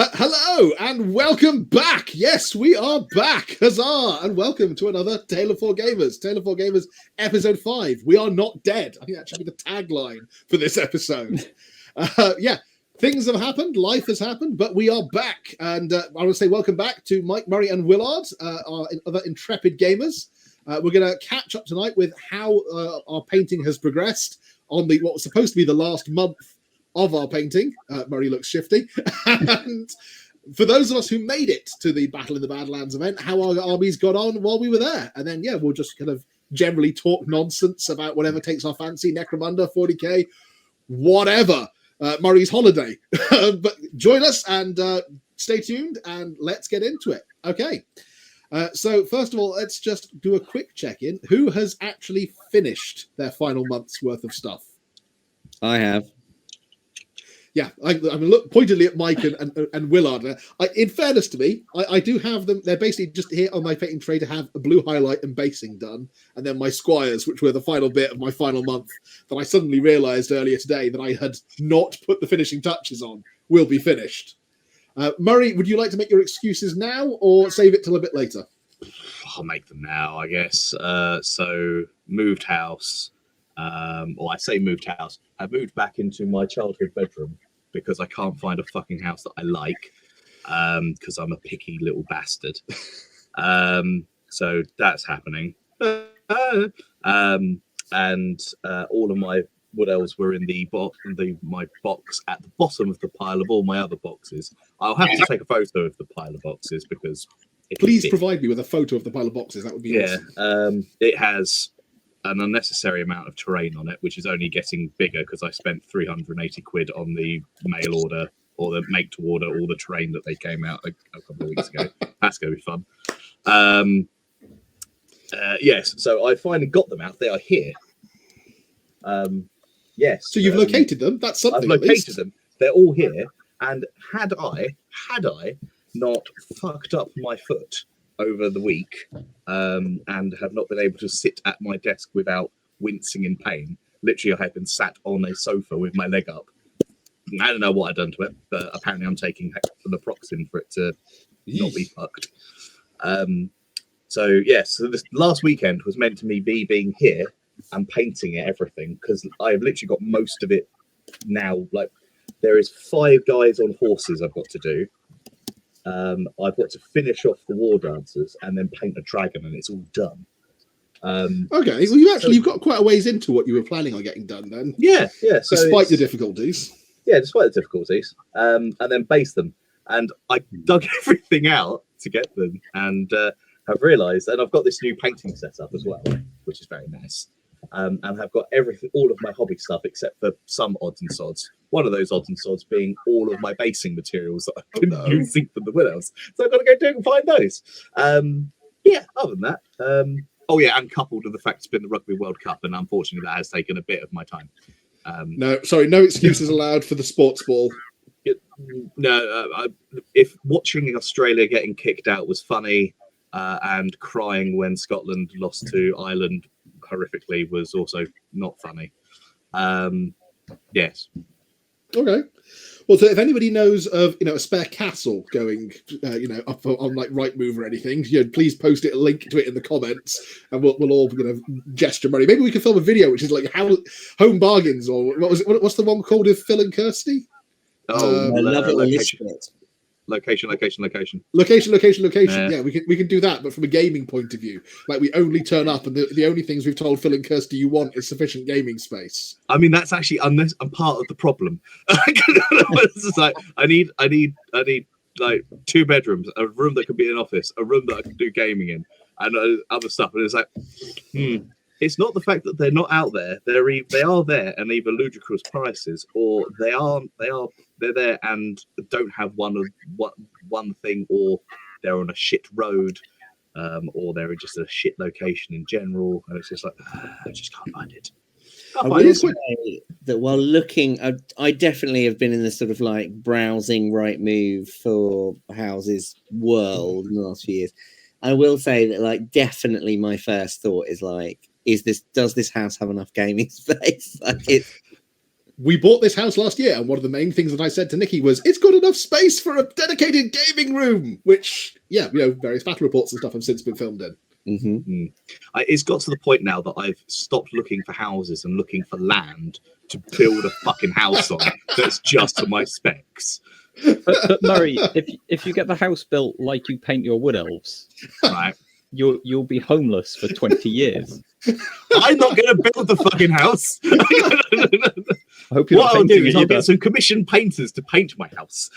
Hello and welcome back. Yes, we are back. Huzzah! And welcome to another Tale of Four Gamers. Tale of Four Gamers, episode 5. We are not dead. I think that should be the tagline for this episode. Things have happened. Life has happened, but we are back. And I want to say welcome back to Mike, Murray, and Willard, our other intrepid gamers. We're going to catch up tonight with how our painting has progressed on what was supposed to be the last month of our painting. Murray looks shifty. And for those of us who made it to the Battle in the Badlands event, how our armies got on while we were there. And then, we'll just kind of generally talk nonsense about whatever takes our fancy, Necromunda, 40k, whatever. Murray's holiday. But join us and stay tuned and let's get into it. Okay. So first of all, let's just do a quick check-in. Who has actually finished their final month's worth of stuff? I have. Yeah, I'm look pointedly at Mike and Willard. In fairness to me, I do have them. They're basically just here on my painting tray to have a blue highlight and basing done. And then my squires, which were the final bit of my final month, that I suddenly realised earlier today that I had not put the finishing touches on, will be finished. Murray, would you like to make your excuses now or save it till a bit later? I'll make them now, I guess. So, moved house. Or I say moved house. I moved back into my childhood bedroom because I can't find a fucking house that I like because I'm a picky little bastard. So that's happening. And all of my wood elves were in my box at the bottom of the pile of all my other boxes. I'll have to take a photo of the pile of boxes because... Please provide me with a photo of the pile of boxes. That would be awesome. It has an unnecessary amount of terrain on it, which is only getting bigger because I spent 380 quid on the mail order or the make to order all the terrain that they came out a couple of weeks ago. That's going to be fun. Yes, so I finally got them out. They are here. Yes. So you've located them. That's something. I've located them. They're all here. And had I not fucked up my foot over the week and have not been able to sit at my desk without wincing in pain. Literally, I have been sat on a sofa with my leg up. I don't know what I've done to it, but apparently I'm taking the proxin for it to not be fucked. So this last weekend was meant to be being here and painting everything because I have literally got most of it now. Like, there is 5 guys on horses I've got to do. I've got to finish off the war dancers and then paint a dragon, and it's all done. Okay, well, you've got quite a ways into what you were planning on getting done then. Yeah. So despite the difficulties. Yeah, despite the difficulties. And then base them. And I dug everything out to get them and have realised, and I've got this new painting set up as well, which is very nice. And have got all of my hobby stuff except for some odds and sods. One of those odds and sods being all of my basing materials that I've been using for the widows. So I've got to go do and find those. Other than that, and coupled with the fact it's been the Rugby World Cup, and unfortunately that has taken a bit of my time. No excuses allowed for the sports ball. If watching Australia getting kicked out was funny, and crying when Scotland lost to Ireland horrifically was also not funny. Yes. Okay. Well, so if anybody knows of a spare castle going up on like Rightmove or anything, please post a link to it in the comments, and we'll all gesture money. Maybe we could film a video which is like how home bargains, or what's the one called with Phil and Kirsty? Location. Yeah, we can do that, but from a gaming point of view, like we only turn up, and the only things we've told Phil and Kirsty you want is sufficient gaming space. I mean, that's actually I'm part of the problem. It's just like I need like 2 bedrooms, a room that could be an office, a room that I can do gaming in, and other stuff. And it's like, it's not the fact that they're not out there. They are there and either ludicrous prices, or they're there and don't have one thing, or they're on a shit road, or they're just a shit location in general. And it's just like, I just can't find it. I will say that while looking, I definitely have been in this sort of like browsing Rightmove for houses world in the last few years. I will say that like definitely my first thought is like, does this house have enough gaming space? Like we bought this house last year, and one of the main things that I said to Nikki was, it's got enough space for a dedicated gaming room, which, yeah, various battle reports and stuff have since been filmed in. It's got to the point now that I've stopped looking for houses and looking for land to build a fucking house on that's just to my specs. But Murray, if you get the house built like you paint your wood elves, Right. You'll be homeless for 20 years. I'm not going to build the fucking house. I hope you're What not I'll do painting is it I'll either. get some commissioned painters to paint my house.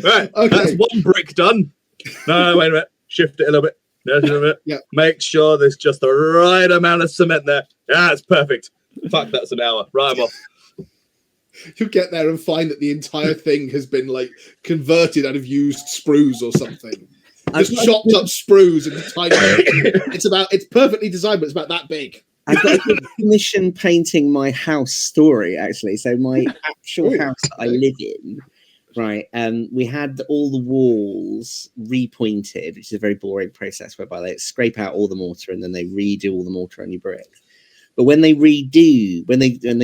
Right, Okay. that's one brick done. No, wait a minute. Shift it a little bit. Just a little bit. Yeah. Make sure there's just the right amount of cement there. Yeah, that's perfect. Fuck, that's an hour. Right, I'm off. You'll get there and find that the entire thing has been like converted out of used sprues or something. Just chopped up sprues into tiny. It's perfectly designed, but it's about that big. I've got a good commission painting my house story, actually. So my actual house that I live in, right? We had all the walls repointed, which is a very boring process whereby they scrape out all the mortar and then they redo all the mortar on your bricks. But when they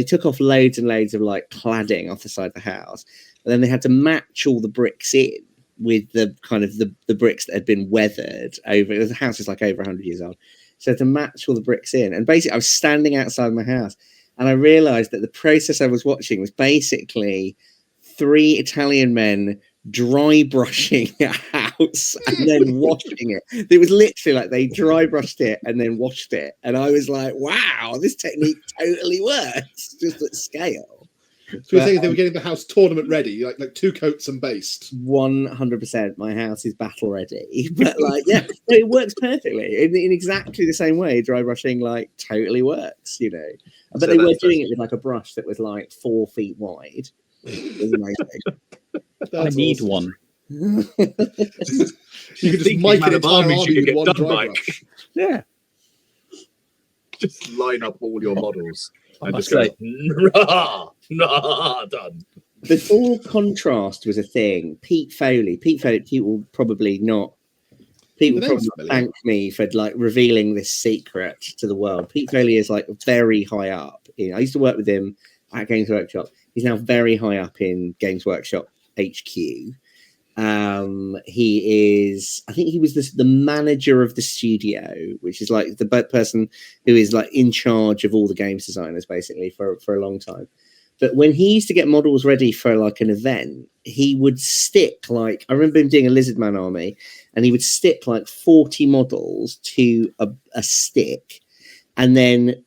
took off loads and loads of like cladding off the side of the house, and then they had to match all the bricks in with the kind of the bricks that had been weathered over. The house is like over 100 years old. So to match all the bricks in, and basically I was standing outside my house and I realized that the process I was watching was basically 3 Italian men dry brushing a house and then washing it. It was literally like they dry brushed it and then washed it. And I was like, wow, this technique totally works, just at scale. So you're saying they were getting the house tournament ready, like 2 coats and based. 100%, my house is battle ready. But like, yeah, it works perfectly in exactly the same way. Dry brushing like totally works, you know. But So they were that's doing it with like a brush that was like 4 feet wide. It was amazing. I need one. You could just Think mic the an amount of entire armies army you with could one get done dry by. brush. Yeah. Just line up all your models and I just go, say- done. Before contrast was a thing, Pete Foley, people probably not. People The name's probably familiar. thank me for like revealing this secret to the world. Pete Foley is like very high up. I used to work with him at Games Workshop. He's now very high up in Games Workshop HQ. He is, I think he was the manager of the studio, which is like the person who is like in charge of all the games designers basically for a long time. But when he used to get models ready for like an event, he would stick like, I remember him doing a Lizardman army, and he would stick like 40 models to a stick, and then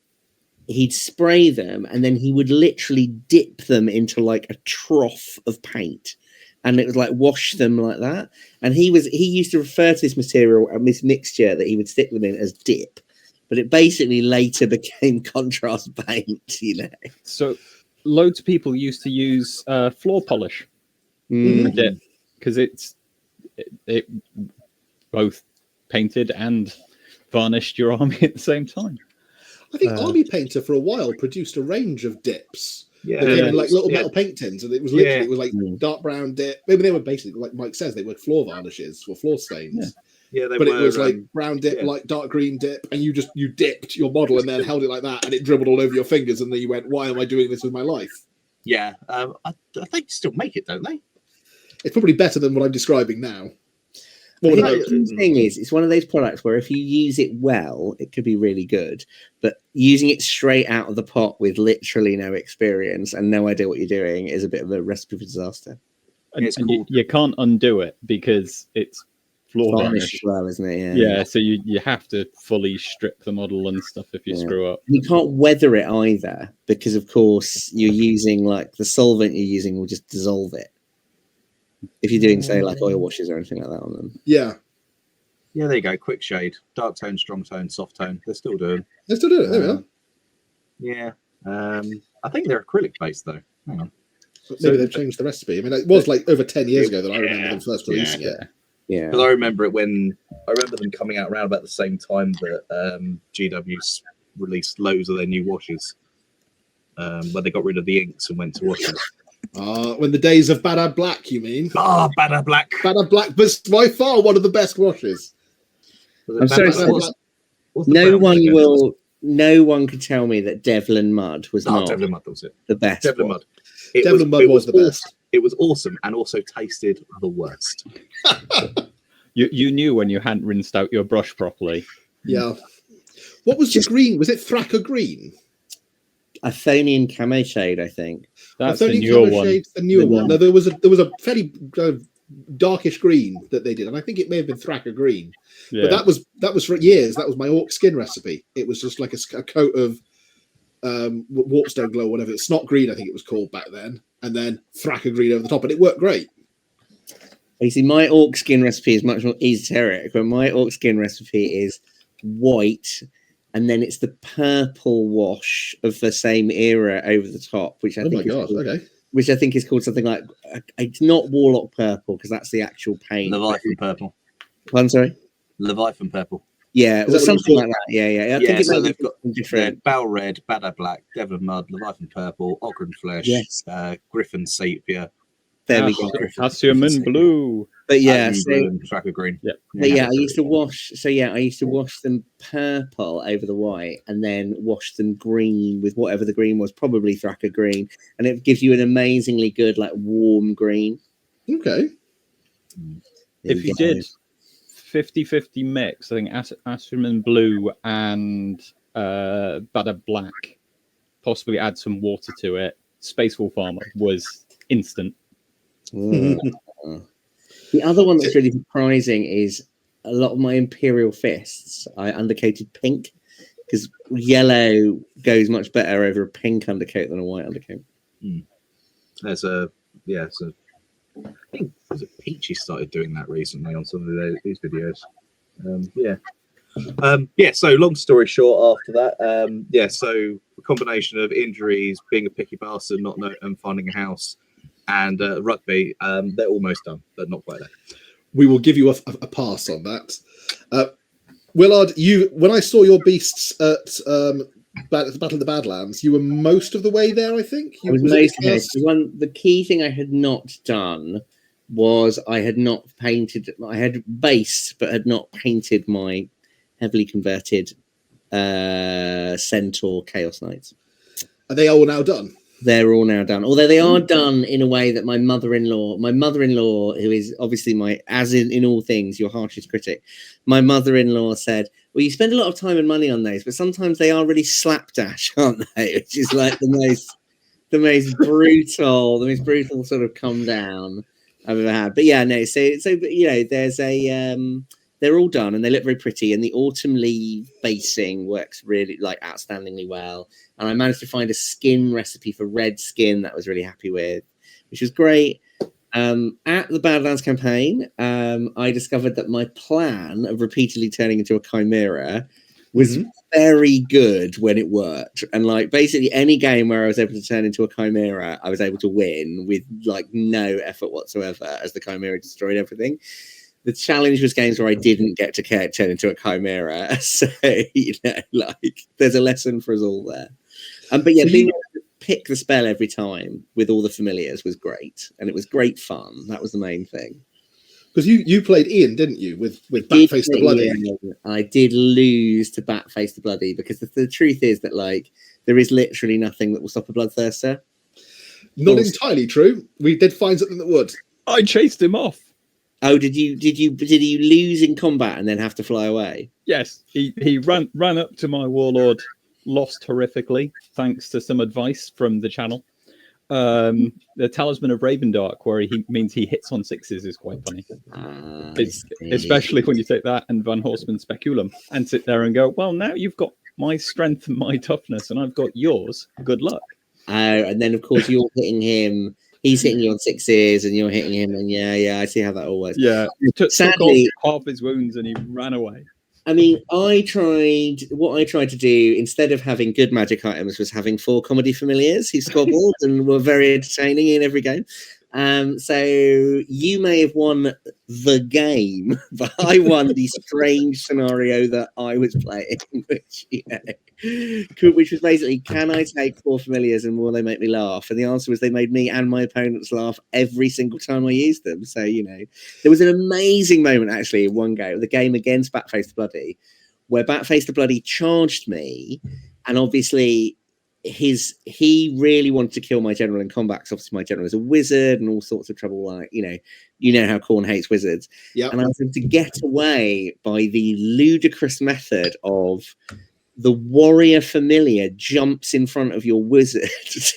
he'd spray them, and then he would literally dip them into like a trough of paint, and it was like wash them like that. And he used to refer to this material and this mixture that he would stick them in as dip, but it basically later became contrast paint, you know. So loads of people used to use floor polish because it both painted and varnished your army at the same time. I think Army Painter for a while produced a range of dips. Yeah, They came in like little metal paint tins, and it was literally it was like dark brown dip. Maybe they were basically, like Mike says, they were floor varnishes or floor stains. Yeah, they But were, it was like brown dip, like dark green dip, and you dipped your model and then held it like that, and it dribbled all over your fingers, and then you went, "Why am I doing this with my life?" yeah. I think they still make it, don't they? It's probably better than what I'm describing now. I What think about the thing is, it's one of those products where if you use it well, it could be really good. But using it straight out of the pot with literally no experience and no idea what you're doing is a bit of a recipe for disaster. And, It's and called- you can't undo it because it's floor Varnish varnish. as well, isn't it? Yeah, so you have to fully strip the model and stuff if you screw up. You can't weather it either because, of course, you're using like the solvent you're using will just dissolve it. If you're doing, say, like oil washes or anything like that on them. Yeah, Yeah, there you go. Quick shade, dark tone, strong tone, soft tone. They're still doing. let's do it. There we are. Yeah. I think they're acrylic based though. Hang on. Maybe they've changed the recipe. I mean, it was like over 10 years ago that I remember them first releasing it. Yeah. Because I remember them coming out around about the same time that GW's released loads of their new washes. When they got rid of the inks and went to washes. When the days of Badab Black, you mean? Badder Black. Badab Black was by far one of the best washes. Was I'm it sorry, Badder so Black? what's- No one could tell me that Devlin Mud was not Devlin Mud, that was it. the best. Devlin one. Mud. Devlin Mud was the best. It was awesome and also tasted the worst. You knew when you hadn't rinsed out your brush properly. Yeah. What was the green? Was it Thracker Green? Athonian Camo Shade, I think. That's Athonian the newer Camo one. Shade's the newer The one. No, there was a fairly darkish green that they did, and I think it may have been Thracker Green. Yeah. But that was for years. That was my orc skin recipe. It was just like a coat of Warpstone Glow, whatever. Snot Green, I think it was called back then, and then Thracker Green over the top, and it worked great. You see, my orc skin recipe is much more esoteric, but my orc skin recipe is white, and then it's the purple wash of the same era over the top, which I think which I think is called something like it's not Warlock Purple because that's the actual paint. Leviathan Purple. I'm sorry. Leviathan Purple. Yeah, well, something like that. Yeah. I think it so might they've be got different. Bell Red, Badder Black, Devlin Mud, Leviathan Purple, Ogren Flesh, Yes. Griffin Sepia. There we go. Assumin Blue. But yeah, Blue and Tracker Green. Yeah. But yeah, I used to wash. So yeah, I used to wash them purple over the white, and then wash them green with whatever the green was, probably Thracker Green, and it gives you an amazingly good, like warm green. Okay. If you did 50-50 mix, I think Asherman Blue and Badder Black, possibly add some water to it. Space Wolf Armor was instant. The other one that's really surprising is a lot of my Imperial Fists I undercoated pink because yellow goes much better over a pink undercoat than a white undercoat. There's I think was it Peachy started doing that recently on some of these videos. So long story short, after that, so a combination of injuries, being a picky bastard, and finding a house, and rugby, they're almost done, but not quite there. We will give you a pass on that. Willard, when I saw your beasts at Battle of the Badlands, you were most of the way there, I think. I was most of it. The key thing I had not done was I had not painted. I had based, but had not painted my heavily converted Centaur Chaos Knights. Are they all now done? They're all now done. Although they are done in a way that my mother-in-law, who is obviously as in all things, your harshest critic, my mother-in-law said, well, you spend a lot of time and money on those, but sometimes they are really slapdash, aren't they? Which is like the most brutal sort of come down I've ever had. But yeah, no, so there's they're all done and they look very pretty, and the autumn leaf basing works really outstandingly well. And I managed to find a skin recipe for red skin that I was really happy with, which was great. At the Badlands campaign, I discovered that my plan of repeatedly turning into a chimera was very good when it worked. And basically any game where I was able to turn into a chimera, I was able to win with no effort whatsoever, as the chimera destroyed everything. The challenge was games where I didn't get to turn into a chimera. So, there's a lesson for us all there. But yeah, being able to pick the spell every time with all the familiars was great. And it was great fun. That was the main thing. Because you played Ian, didn't you, with Batface the Bloody? Yeah, I did lose to Batface the Bloody because the truth is that there is literally nothing that will stop a bloodthirster. Not entirely true. We did find something that would. I chased him off. Oh, did you lose in combat and then have to fly away? Yes, he ran up to my warlord, lost horrifically, thanks to some advice from the channel. The Talisman of Ravendark, where he hits on sixes, is quite funny. Especially when you take that and Van Horseman's Speculum and sit there and go, well, now you've got my strength and my toughness, and I've got yours. Good luck. And then, of course, you're hitting him. He's hitting you on sixes, and you're hitting him, and yeah, I see how that all works. Yeah, sadly, took off half his wounds, and he ran away. I mean, what I tried to do instead of having good magic items was having 4 comedy familiars who squabbled and were very entertaining in every game. So you may have won the game, but I won the strange scenario that I was playing, which was basically, can I take 4 familiars and will they make me laugh? And the answer was they made me and my opponents laugh every single time I used them. So, there was an amazing moment actually in one game, the game against Batface the Bloody, where Batface the Bloody charged me, and obviously he really wanted to kill my general in combat, because obviously my general is a wizard and all sorts of trouble, like you know how Khorne hates wizards. Yep. And I was able to get away by the ludicrous method of the warrior familiar jumps in front of your wizard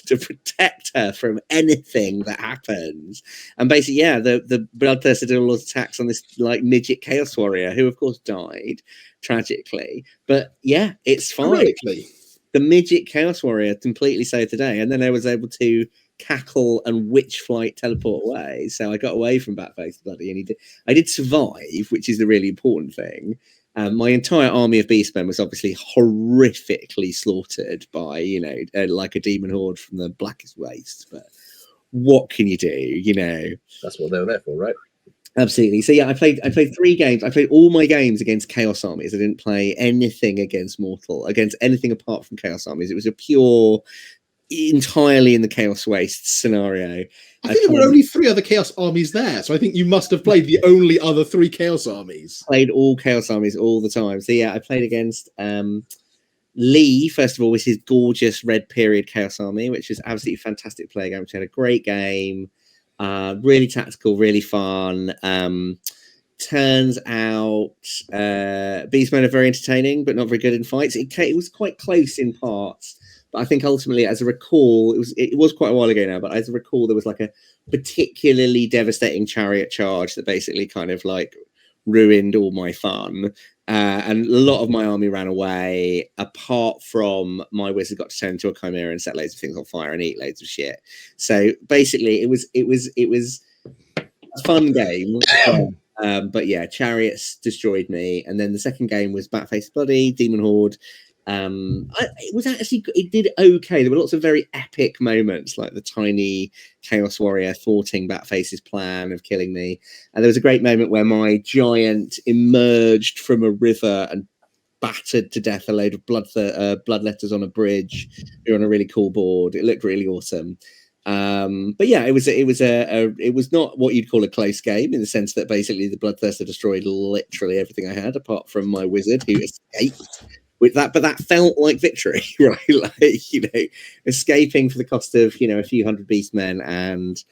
to protect her from anything that happens. And basically, yeah, the Bloodthirster did a lot of attacks on this like midget chaos warrior, who of course died tragically. But yeah, it's fine. Heroically. The midget chaos warrior completely saved the day, and then I was able to cackle and witch flight teleport away. So I got away from Batface Bloody, and I did survive, which is the really important thing. My entire army of beastmen was obviously horrifically slaughtered by, like a demon horde from the blackest waste. But what can you do? That's what they were there for, right? Absolutely. So yeah, I played 3 games. I played all my games against Chaos Armies. I didn't play anything against anything apart from Chaos Armies. It was a pure, entirely in the Chaos Waste scenario. I think there were only 3 other Chaos Armies there, so I think you must have played the only other 3 Chaos Armies. Played all Chaos Armies all the time. So yeah, I played against Lee, first of all, with his gorgeous Red Period Chaos Army, which was absolutely fantastic play game. Which had a great game. Really tactical, really fun. Turns out Beastmen are very entertaining, but not very good in fights. It was quite close in parts, but I think ultimately, as I recall, it was quite a while ago now, but as I recall, there was like a particularly devastating chariot charge that basically kind of like ruined all my fun. And a lot of my army ran away, apart from my wizard got to turn into a chimera and set loads of things on fire and eat loads of shit. So basically, it was a fun game. But yeah, chariots destroyed me. And then the second game was Batface Bloody, Demon Horde. It did okay. There were lots of very epic moments, like the tiny Chaos Warrior thwarting Batface's plan of killing me, and there was a great moment where my giant emerged from a river and battered to death a load of bloodletters on a bridge. You're on a really cool board. It looked really awesome. But yeah, it was not what you'd call a close game, in the sense that basically the Bloodthirster destroyed literally everything I had, apart from my wizard, who escaped. But that felt like victory, right? Like, escaping for the cost of, a few hundred beastmen and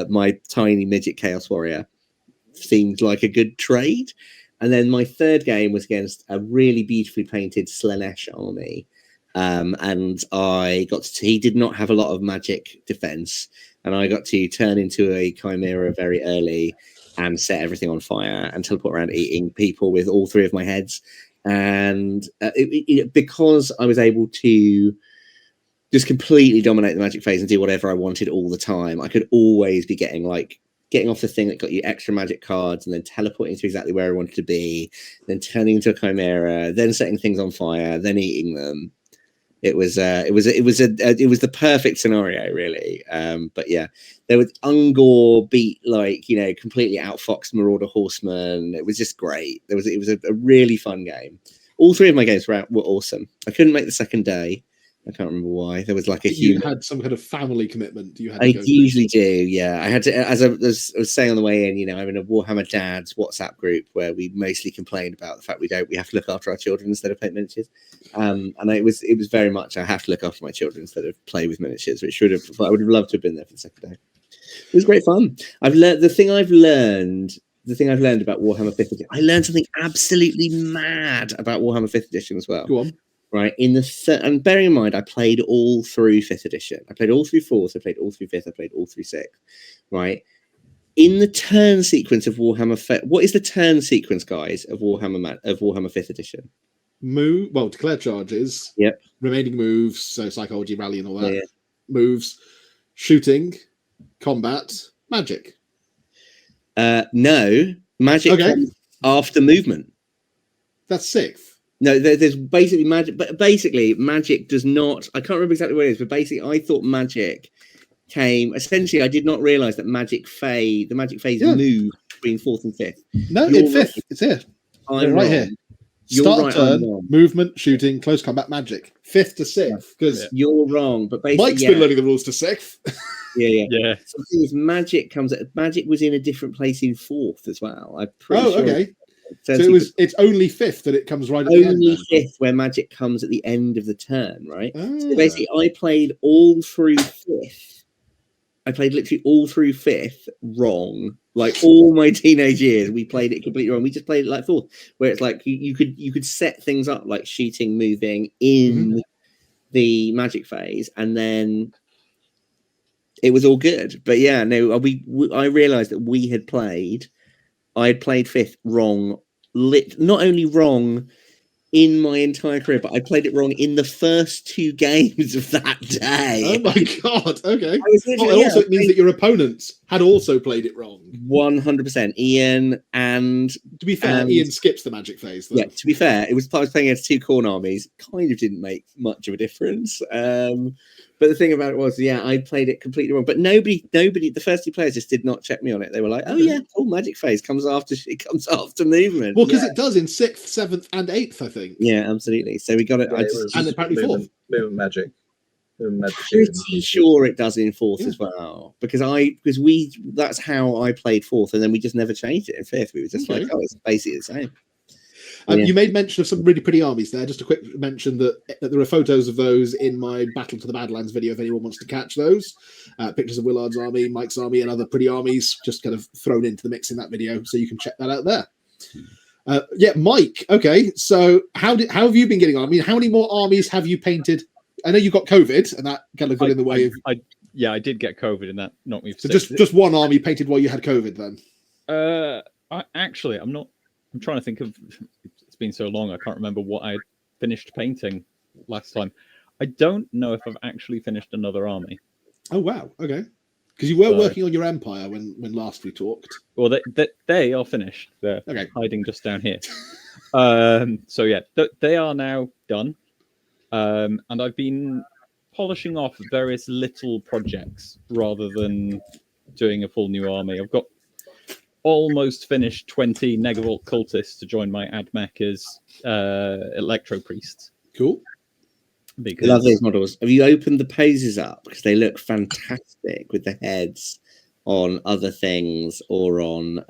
my tiny midget chaos warrior seemed like a good trade. And then my third game was against a really beautifully painted Slaanesh army. And he did not have a lot of magic defense, and I got to turn into a chimera very early and set everything on fire and teleport around eating people with all 3 of my heads. And because I was able to just completely dominate the magic phase and do whatever I wanted all the time, I could always be getting off the thing that got you extra magic cards, and then teleporting to exactly where I wanted to be, then turning into a chimera, then setting things on fire, then eating them. It was the perfect scenario, really. But yeah, there was Ungor beat completely outfoxed Marauder Horseman. It was just great. It was a really fun game. All 3 of my games were awesome. I couldn't make the second day. I can't remember why. There was like a You had some kind of family commitment. I usually do, yeah. I had to, as I was saying on the way in, I'm in a Warhammer Dads WhatsApp group where we mostly complain about the fact we have to look after our children instead of paint miniatures. And it was very much I have to look after my children instead of play with miniatures, which I would have loved to have been there for the second day. It was great fun. The thing I've learned about Warhammer 5th edition. I learned something absolutely mad about Warhammer 5th edition as well. Go on. Right, and bearing in mind, I played all through 5th edition. I played all through 4th, I played all through 5th, I played all through 6th. Right, in the turn sequence of Warhammer, what is the turn sequence, guys, of Warhammer 5th edition? Declare charges. Yep. Remaining moves, so psychology, rally, and all that. Yeah. Moves, shooting, combat, magic. No, magic comes after movement. That's 6th. No, there's basically magic, but basically magic does not. I can't remember exactly what it is, but basically, I thought magic came. Essentially, I did not realize that the magic phase moved between 4th and 5th. No, in 5th, it's here. I'm right wrong. here. You're Start right, turn, movement, shooting, close combat, magic. 5th to 6th, because you're wrong. But basically, Mike's been learning the rules to 6th. Yeah. So the thing is, magic was in a different place in 4th as well. I'm pretty sure. Okay. So it's only fifth that it comes right at the end. Only fifth where magic comes at the end of the turn, right? Ah. So basically, I played all through fifth. I played literally all through fifth wrong. Like all my teenage years, we played it completely wrong. We just played it like fourth, where it's like you could set things up like shooting, moving in the magic phase, and then it was all good. But yeah, no, I realized that I had played fifth wrong. Not only wrong in my entire career, but I played it wrong in the first 2 games of that day. Oh my god! Okay. It also means that your opponents had also played it wrong. 100%. Ian and to be fair, Ian skips the magic phase. Though. Yeah, to be fair, I was playing against 2 corn armies. Kind of didn't make much of a difference. But the thing about it was, I played it completely wrong. But nobody, the first 2 players just did not check me on it. They were like, "Oh yeah, magic phase comes after movement." Well, because it does in 6th, 7th, and 8th, I think. Yeah, absolutely. So we got it. And apparently 4th. Movement magic. Pretty sure it does in 4th as well. Because that's how I played 4th, and then we just never changed it in 5th. We were just like, oh, it's basically the same. You made mention of some really pretty armies there. Just a quick mention that there are photos of those in my Battle to the Badlands video if anyone wants to catch those. Pictures of Willard's army, Mike's army, and other pretty armies just kind of thrown into the mix in that video, so you can check that out there. Mike. Okay, so how have you been getting on? I mean, how many more armies have you painted? I know you got COVID, and that kind of got in the way of. I did get COVID, and that knocked me. So just one army painted while you had COVID, then. I'm trying to think of. It's been so long, I can't remember what I finished painting last time. I don't know if I've actually finished another army. Oh wow! Okay, because you were working on your empire when last we talked. Well, they are finished. They're hiding just down here. So yeah, they are now done. And I've been polishing off various little projects rather than doing a full new army. I've got almost finished 20 Negavolt cultists to join my AdMech as Electro Priests. Cool. I love those models. Have you opened the poses up? Because they look fantastic with the heads on other things or on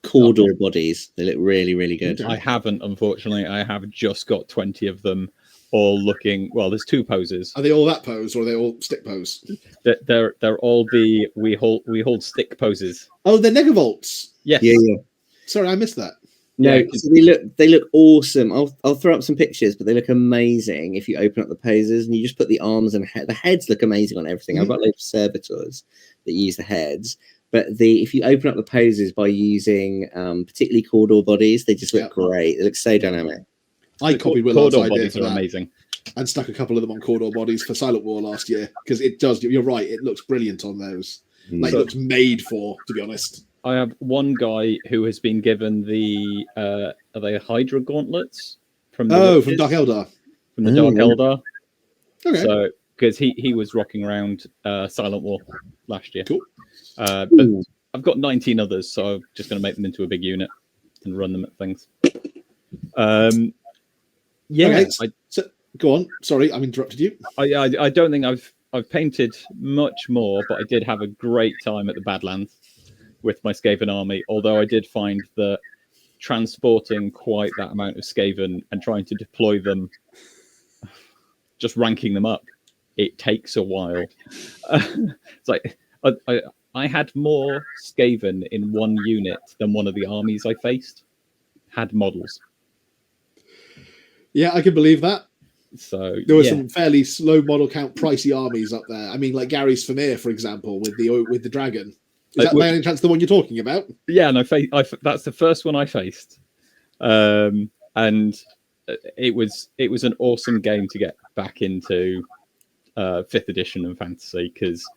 Cawdor bodies. They look really, really good. I haven't, unfortunately. I have just got 20 of them all looking. Well, there's 2 poses. Are they all that pose, or are they all stick pose? They're all the we hold stick poses. Oh, they're Negavolts. Yes. Yeah. Sorry, I missed that. No, so they look awesome. I'll throw up some pictures, but they look amazing if you open up the poses and you just put the arms and the heads look amazing on everything. I've got loads of servitors that use the heads, but if you open up the poses by using particularly Cawdor bodies, they just look great. They look so dynamic. I copied Willard's idea bodies for are that amazing, and stuck a couple of them on Cawdor bodies for Silent War last year because it does. You're right; it looks brilliant on those. Like it looks made for, to be honest. I have one guy who has been given the are they Hydra gauntlets from Dark Eldar. From the Dark Eldar. Okay. So because he was rocking around Silent War last year. Cool. But I've got 19 others, so I'm just going to make them into a big unit and run them at things. Okay, so go on. Sorry, I've interrupted you. I don't think I've painted much more, but I did have a great time at the Badlands with my Skaven army, although I did find that transporting quite that amount of Skaven and trying to deploy them, just ranking them up, it takes a while. It's like I had more Skaven in one unit than one of the armies I faced had models. Yeah, I can believe that. So there were some fairly slow model count, pricey armies up there. I mean, like Gary's Famir, for example, with the dragon. Is that by any chance the one you're talking about? Yeah, no, that's the first one I faced, and it was an awesome game to get back into 5th edition and fantasy because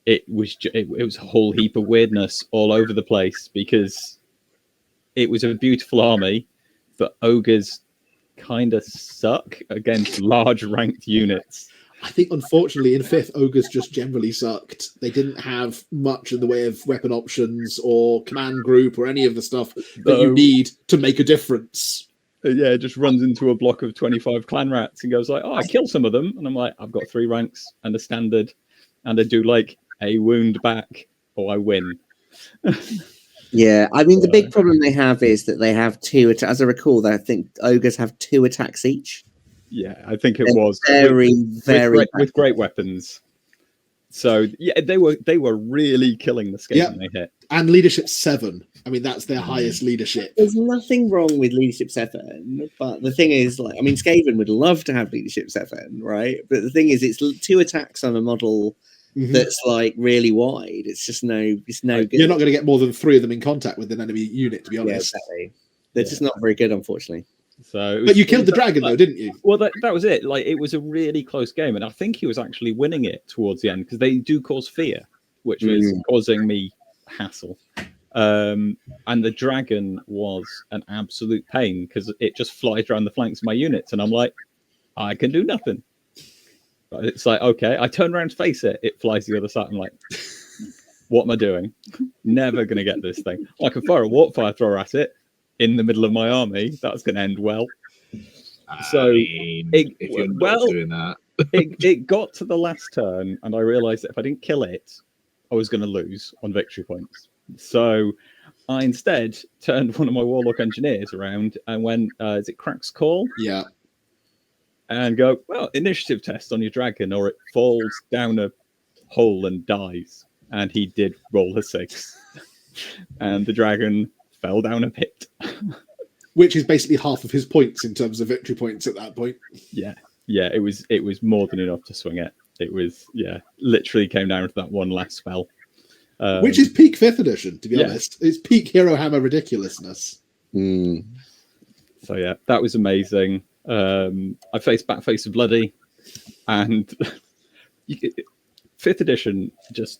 it was a whole heap of weirdness all over the place because it was a beautiful army, but ogres kind of suck against large ranked units. I think, unfortunately, in 5th, ogres just generally sucked. They didn't have much in the way of weapon options or command group or any of the stuff that you need to make a difference. Yeah, it just runs into a block of 25 clan rats and goes like, oh, I kill some of them. And I'm like, I've got 3 ranks and a standard. And I do like a wound back or I win. Yeah, I mean, the big problem they have is that they have two. As I recall, I think ogres have 2 attacks each. Yeah, I think it They're was very with great weapons. So yeah, they were really killing the skate when they hit. And leadership 7. I mean, that's their highest leadership. There's nothing wrong with leadership 7, but the thing is, like, I mean, Skaven would love to have leadership 7, right? But the thing is, it's 2 attacks on a model that's like really wide. It's just it's no good. You're not going to get more than 3 of them in contact with an enemy unit, to be honest. Yeah, exactly. They're just not very good, unfortunately. So, but you killed the dragon, though, didn't you? Well, that was it. Like, it was a really close game, and I think he was actually winning it towards the end because they do cause fear, which was causing me hassle. And the dragon was an absolute pain because it just flies around the flanks of my units, and I'm like, I can do nothing. But it's like, okay, I turn around to face it, it flies the other side. I'm like, what am I doing? Never going to get this thing. I can fire a warp fire thrower at it in the middle of my army. That's going to end well. So if you're not doing that, it got to the last turn, and I realized that if I didn't kill it, I was going to lose on victory points. So I instead turned one of my warlock engineers around and went, is it Crack's Call? Yeah. And go, well, initiative test on your dragon, or it falls down a hole and dies. And he did roll a 6. And the dragon fell down a pit. Which is basically half of his points in terms of victory points at that point. Yeah, it was more than enough to swing it. It was, literally came down to that one last spell. Which is peak 5th edition, to be honest. It's peak Hero Hammer ridiculousness. So yeah, that was amazing. I faced Backface of Bloody, and 5th edition just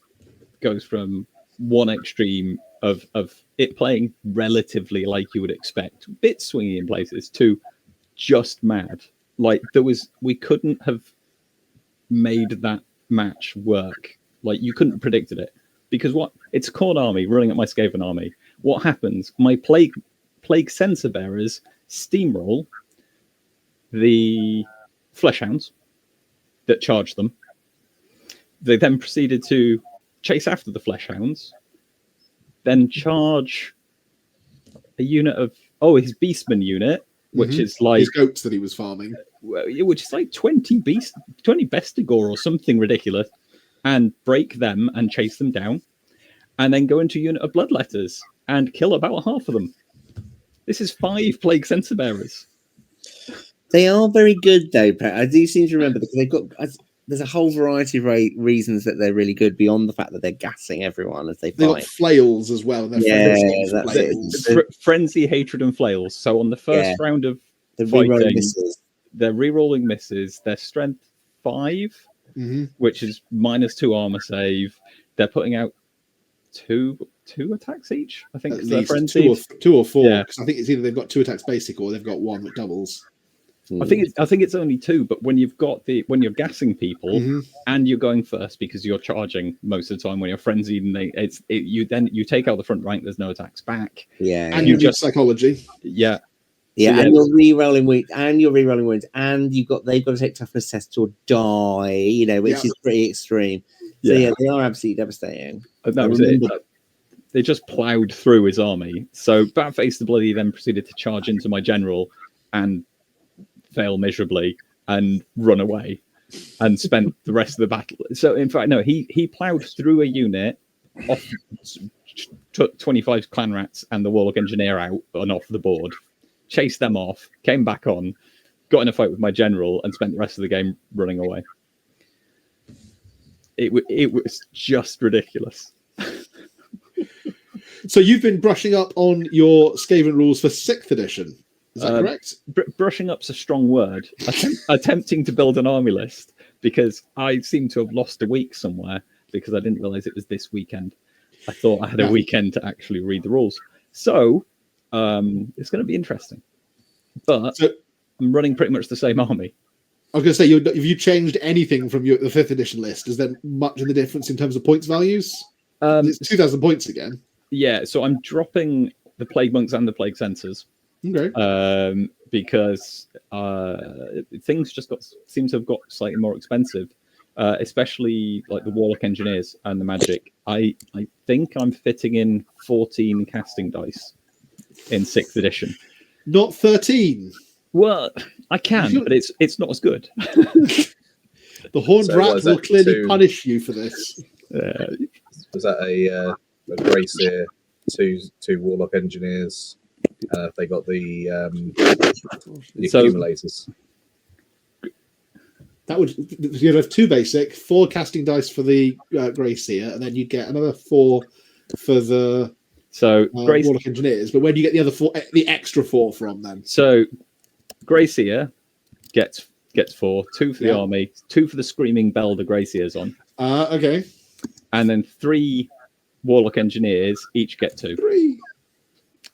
goes from one extreme of it playing relatively like you would expect, bit swingy in places, to just mad. Like we couldn't have made that match work. Like, you couldn't have predicted it, because it's a Khorne army running at my Skaven army. What happens? My plague sensor bearers steamroll the fleshhounds that charge them. They then proceeded to chase after the fleshhounds, then charge a unit of his beastman unit, which is like his goats that he was farming, which is like 20 Bestigor or something ridiculous, and break them and chase them down, and then go into a unit of bloodletters and kill about half of them. This is 5 plague sensor bearers. They are very good, though, Pat. I do seem to remember, because they've got. There's a whole variety of reasons that they're really good beyond the fact that they're gassing everyone as they fight. They've got flails as well. That's it. Frenzy, hatred, and flails. So on the first round of fighting, they're re-rolling misses. They're strength 5, which is -2 armor save. They're putting out two attacks each. I think at least 2 or 4. Yeah. Because I think it's either they've got 2 attacks basic or they've got 1 that doubles. I think it's only 2, but when you're gassing people and you're going first because you're charging most of the time when you're frenzied, and you take out the front rank. There's no attacks back. Yeah, and you just psychology. Yeah, and you're re-rolling wounds, and they've got to take toughness tests or die. You know, which is pretty extreme. So they are absolutely devastating. And that was it. They just ploughed through his army. So Batface the Bloody then proceeded to charge into my general and fail miserably and run away, and spent the rest of the battle. So in fact, no, he ploughed through a unit, took 25 clan rats and the warlock engineer out and off the board, chased them off, came back on, got in a fight with my general, and spent the rest of the game running away. It was just ridiculous. So you've been brushing up on your Skaven rules for 6th edition. Is that correct? Brushing up's a strong word. Attempting to build an army list, because I seem to have lost a week somewhere because I didn't realize it was this weekend. I thought I had a weekend to actually read the rules. So it's going to be interesting. But I'm running pretty much the same army. I was going to say, have you changed anything from the 5th edition list? Is there much in the difference in terms of points values? It's 2,000 points again. Yeah, so I'm dropping the Plague Monks and the Plague Censors. Okay. Because things just seem to have got slightly more expensive, especially like the Warlock Engineers and the Magic. I think I'm fitting in 14 casting dice in 6th edition. Not 13. Well, I can, but it's not as good. The horned So rat was will that clearly two- punish you for this. Was that a Grey Seer, two Warlock Engineers? They got the So- accumulators. That would you'd have 2 basic, 4 casting dice for the Grey Seer, and then you'd get another 4 for the So Grey Warlock Engineers. But where do you get the other 4, the extra 4 from then? So Grey Seer gets 4, 2 for the Yeah. army, 2 for the Screaming Bell the Grey Seer's on, Okay. and then 3 Warlock Engineers each get 2. 3.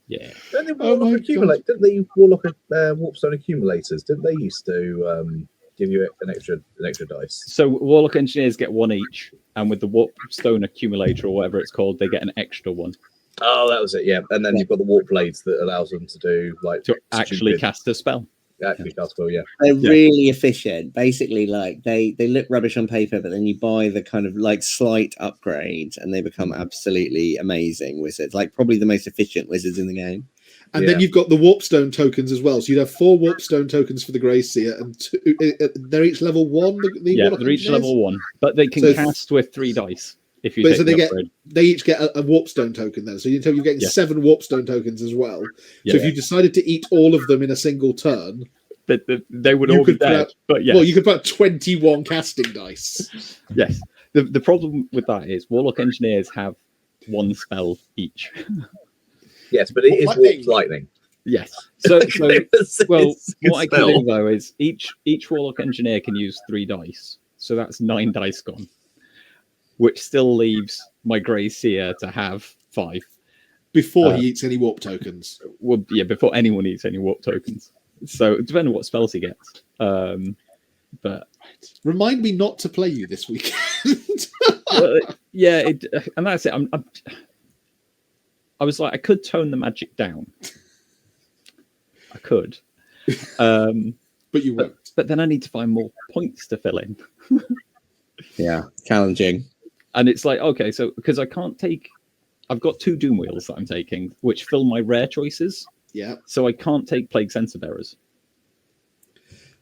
Yeah. Didn't they Oh Warlock my accumulate? Didn't they Warlock Warpstone accumulators? Didn't they used to give you an extra dice? So Warlock Engineers get 1 each, and with the Warpstone Accumulator or whatever it's called, they get an extra 1 Oh, that was it. Yeah, and then you've got the warp blades that allows them to do like to actually stupid- cast a spell. actually cast spell. Yeah, They're Yeah. really efficient. Basically, like they look rubbish on paper, but then you buy the kind of like slight upgrades, and they become absolutely amazing wizards. Like probably the most efficient wizards in the game. And Yeah. then you've got the Warpstone tokens as well. So you'd have 4 Warpstone tokens for the Grey Seer, and 2, they're each level 1. The Yeah, Warlock they're each Engineers? level 1, but they can So- cast with 3 dice if you But take so the they upgrade. they each get a Warpstone token then. So you're getting Yeah. 7 Warpstone tokens as well. Yeah. So if you decided to eat all of them in a single turn, They would You all be could put dead. out- But yes, well, you could put 21 casting dice. yes. The problem with that is Warlock Engineers have 1 spell each. yes, but it is Lightning. warp lightning. Yes. So well, It's a good what I can do though is each Warlock Engineer can use 3 dice, so that's 9 dice gone, which still leaves my Grey Seer to have 5. Before he eats any warp tokens. Well, yeah, before anyone eats any warp tokens. So it depends on what spells he gets. But Remind me not to play you this weekend. yeah, and that's it. I was like, I could tone the magic down. I could. But you won't. But then I need to find more points to fill in. Yeah, challenging. And it's like, okay, so because I can't take, I've got 2 Doom Wheels that I'm taking, which fill my rare choices. Yeah. So I can't take Plague Sensor Bearers.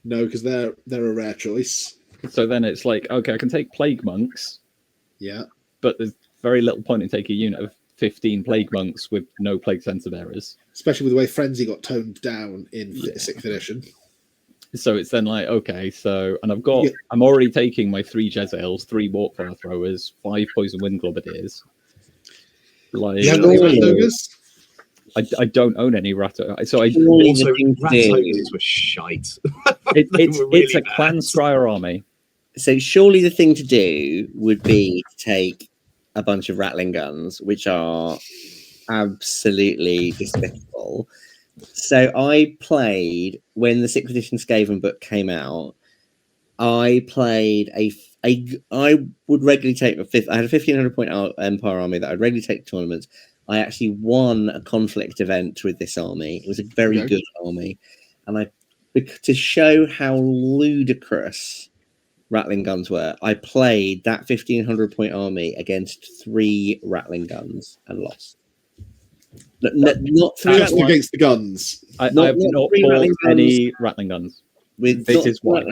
No, because they're a rare choice. So then it's like, okay, I can take Plague Monks, Yeah. but there's very little point in taking a unit of 15 Plague Monks with no Plague Sensor Bearers. Especially with the way Frenzy got toned down in Yeah. 6th edition. So it's then like, okay, so, and Yeah. I'm already taking my 3 Jezzails, 3 Warpfire Throwers, 5 Poison Wind Globadiers. Like, You haven't got any Ooh. Rat Ogres? I don't own any Ratto. So I, Surely Also, the thing to Rat do- Ogres were shite. it's were really it's a bad. Clan Scryer army. So surely the thing to do would be to take a bunch of rattling guns, which are absolutely despicable. So I played when the 6th edition Skaven book came out. I played I would regularly take I had a 1500 point Empire army that I'd regularly take to tournaments. I actually won a conflict event with this army. It was a very Okay. good army, and to show how ludicrous rattling guns were, I played that 1500 point army against 3 rattling guns and lost. Not 3 Just rattling against the guns. I Not- have not not 3 bought rattling any Rattling Guns. with This not is why.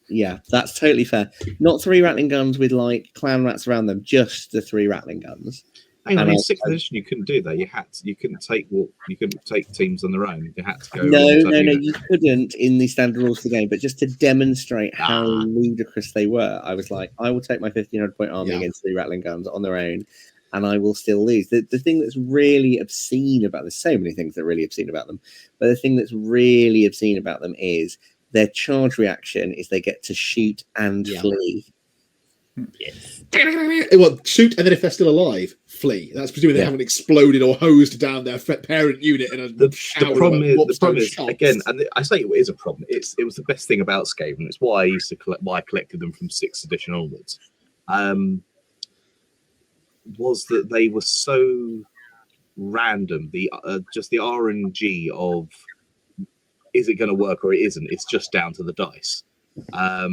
Yeah, that's totally fair. Not 3 rattling guns with like clan rats around them, just the 3 rattling guns. Hang on, And in I- 6th edition you couldn't do that. You couldn't take teams on their own. You had to go. No, alongside no, no, unit. you couldn't in the standard rules of the game. But just to demonstrate how Ah. ludicrous they were, I was like, I will take my 1500 point army Yeah. against 3 rattling guns on their own, and I will still lose. The thing that's really obscene about there's so many things that are really obscene about them, but the thing that's really obscene about them is their charge reaction is they get to shoot and Yeah. flee. Well, shoot, and then if they're still alive, flee. That's presumably they Yeah. haven't exploded or hosed down their parent unit in a The shower problem of is, Warpstone shots. again, and I say it is a problem. It was the best thing about Skaven. It's why I used to why I collected them from 6th edition onwards. Was that they were so random. Just the RNG of is it going to work or it isn't. It's just down to the dice. In a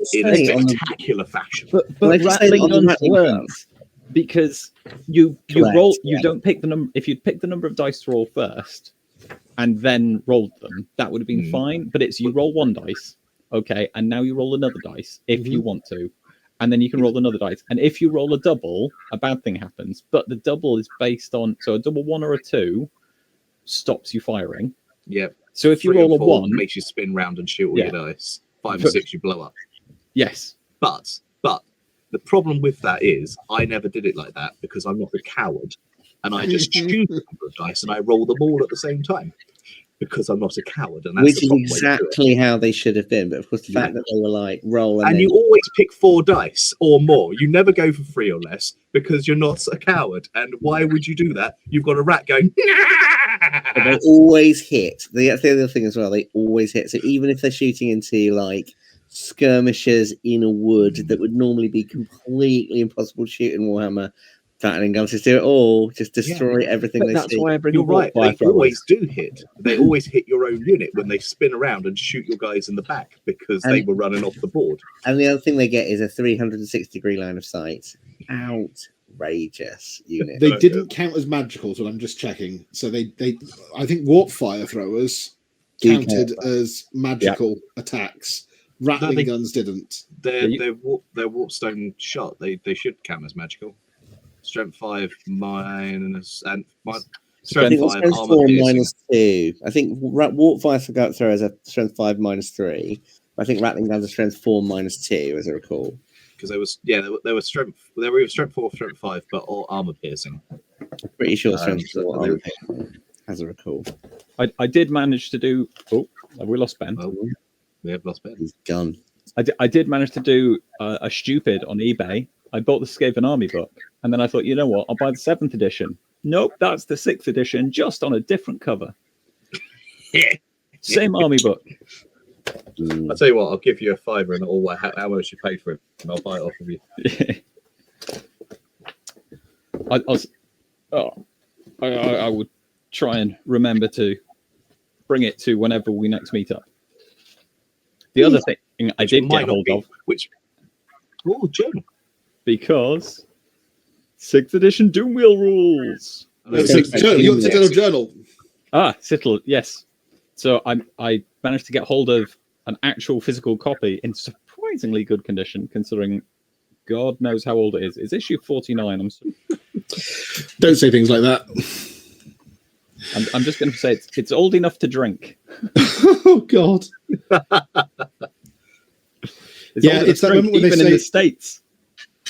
Say on the- spectacular fashion. But Let's just say Rattling on the Guns Rattling weren't. guns. Because you Correct, roll, yeah. you don't pick the number. If you'd picked the number of dice to roll first, and then rolled them, that would have been fine. But it's you roll one dice, okay, and now you roll another dice if you want to, and then you can roll another dice. And if you roll a double, a bad thing happens. But the double is based on, so a double 1 or a 2 stops you firing. Yeah. So if you 3 and roll a 4 1, makes you spin round and shoot all Yeah. your dice. 5 and 6 you blow up. yes, But the problem with that is I never did it like that because I'm not a coward, and I just choose a number of dice and I roll them all at the same time because I'm not a coward, and that's Which the is proper way to do it. exactly how they should have been. But of course, the fact that they were like roll And then you always pick 4 dice or more. You never go for 3 or less because you're not a coward. And why would you do that? You've got a rat going. but they always hit. That's the other thing as well. They always hit. So even if they're shooting into like skirmishers in a wood that would normally be completely impossible to shoot in Warhammer, Battling Guns just do it all. Just destroy everything but they that's see. why I bring You're a warp right. fire They throwers. always do hit. They always hit your own unit when they spin around and shoot your guys in the back because they And- were running off the board. And the other thing they get is a 360-degree line of sight. Outrageous unit. They didn't count as magical, so I'm just checking. So they I think warp fire throwers Do counted as magical attacks. Rattling they- guns didn't. Their Yeah, warpstone shot. They should count as magical. Strength 5 minus and I strength think it's 5 strength armor 4 piercing. minus 2. I think warp fire thrower has a strength 5 minus 3. I think rattling guns are strength 4 minus 2, as I recall. Because there was there was strength. They were either strength 4, strength 5, but all armor piercing. Pretty sure strength so 4 they- armor piercing, as I recall. I did manage to do. Oh, have we lost Ben? Oh, we have lost Ben. He's gone. I did manage to do a stupid on eBay. I bought the Skaven Army book, and then I thought, you know what? I'll buy the 7th edition. Nope, that's the 6th edition, just on a different cover. Same army book. I'll tell you what. I'll give you a £5 and all how much you paid for it, and I'll buy it off of you. I would try and remember to bring it to whenever we next meet up. The other thing I Which did might get not hold be- of, Which? Oh, journal. because 6th edition Doom Wheel rules. You got the journal. Citadel, yes. So I managed to get hold of an actual physical copy in surprisingly good condition, considering God knows how old it is. It's issue 49. Don't say things like that. I'm just going to say it's old enough to drink. Oh God! Yeah, old enough it's to that drink, moment when they even in say- the States.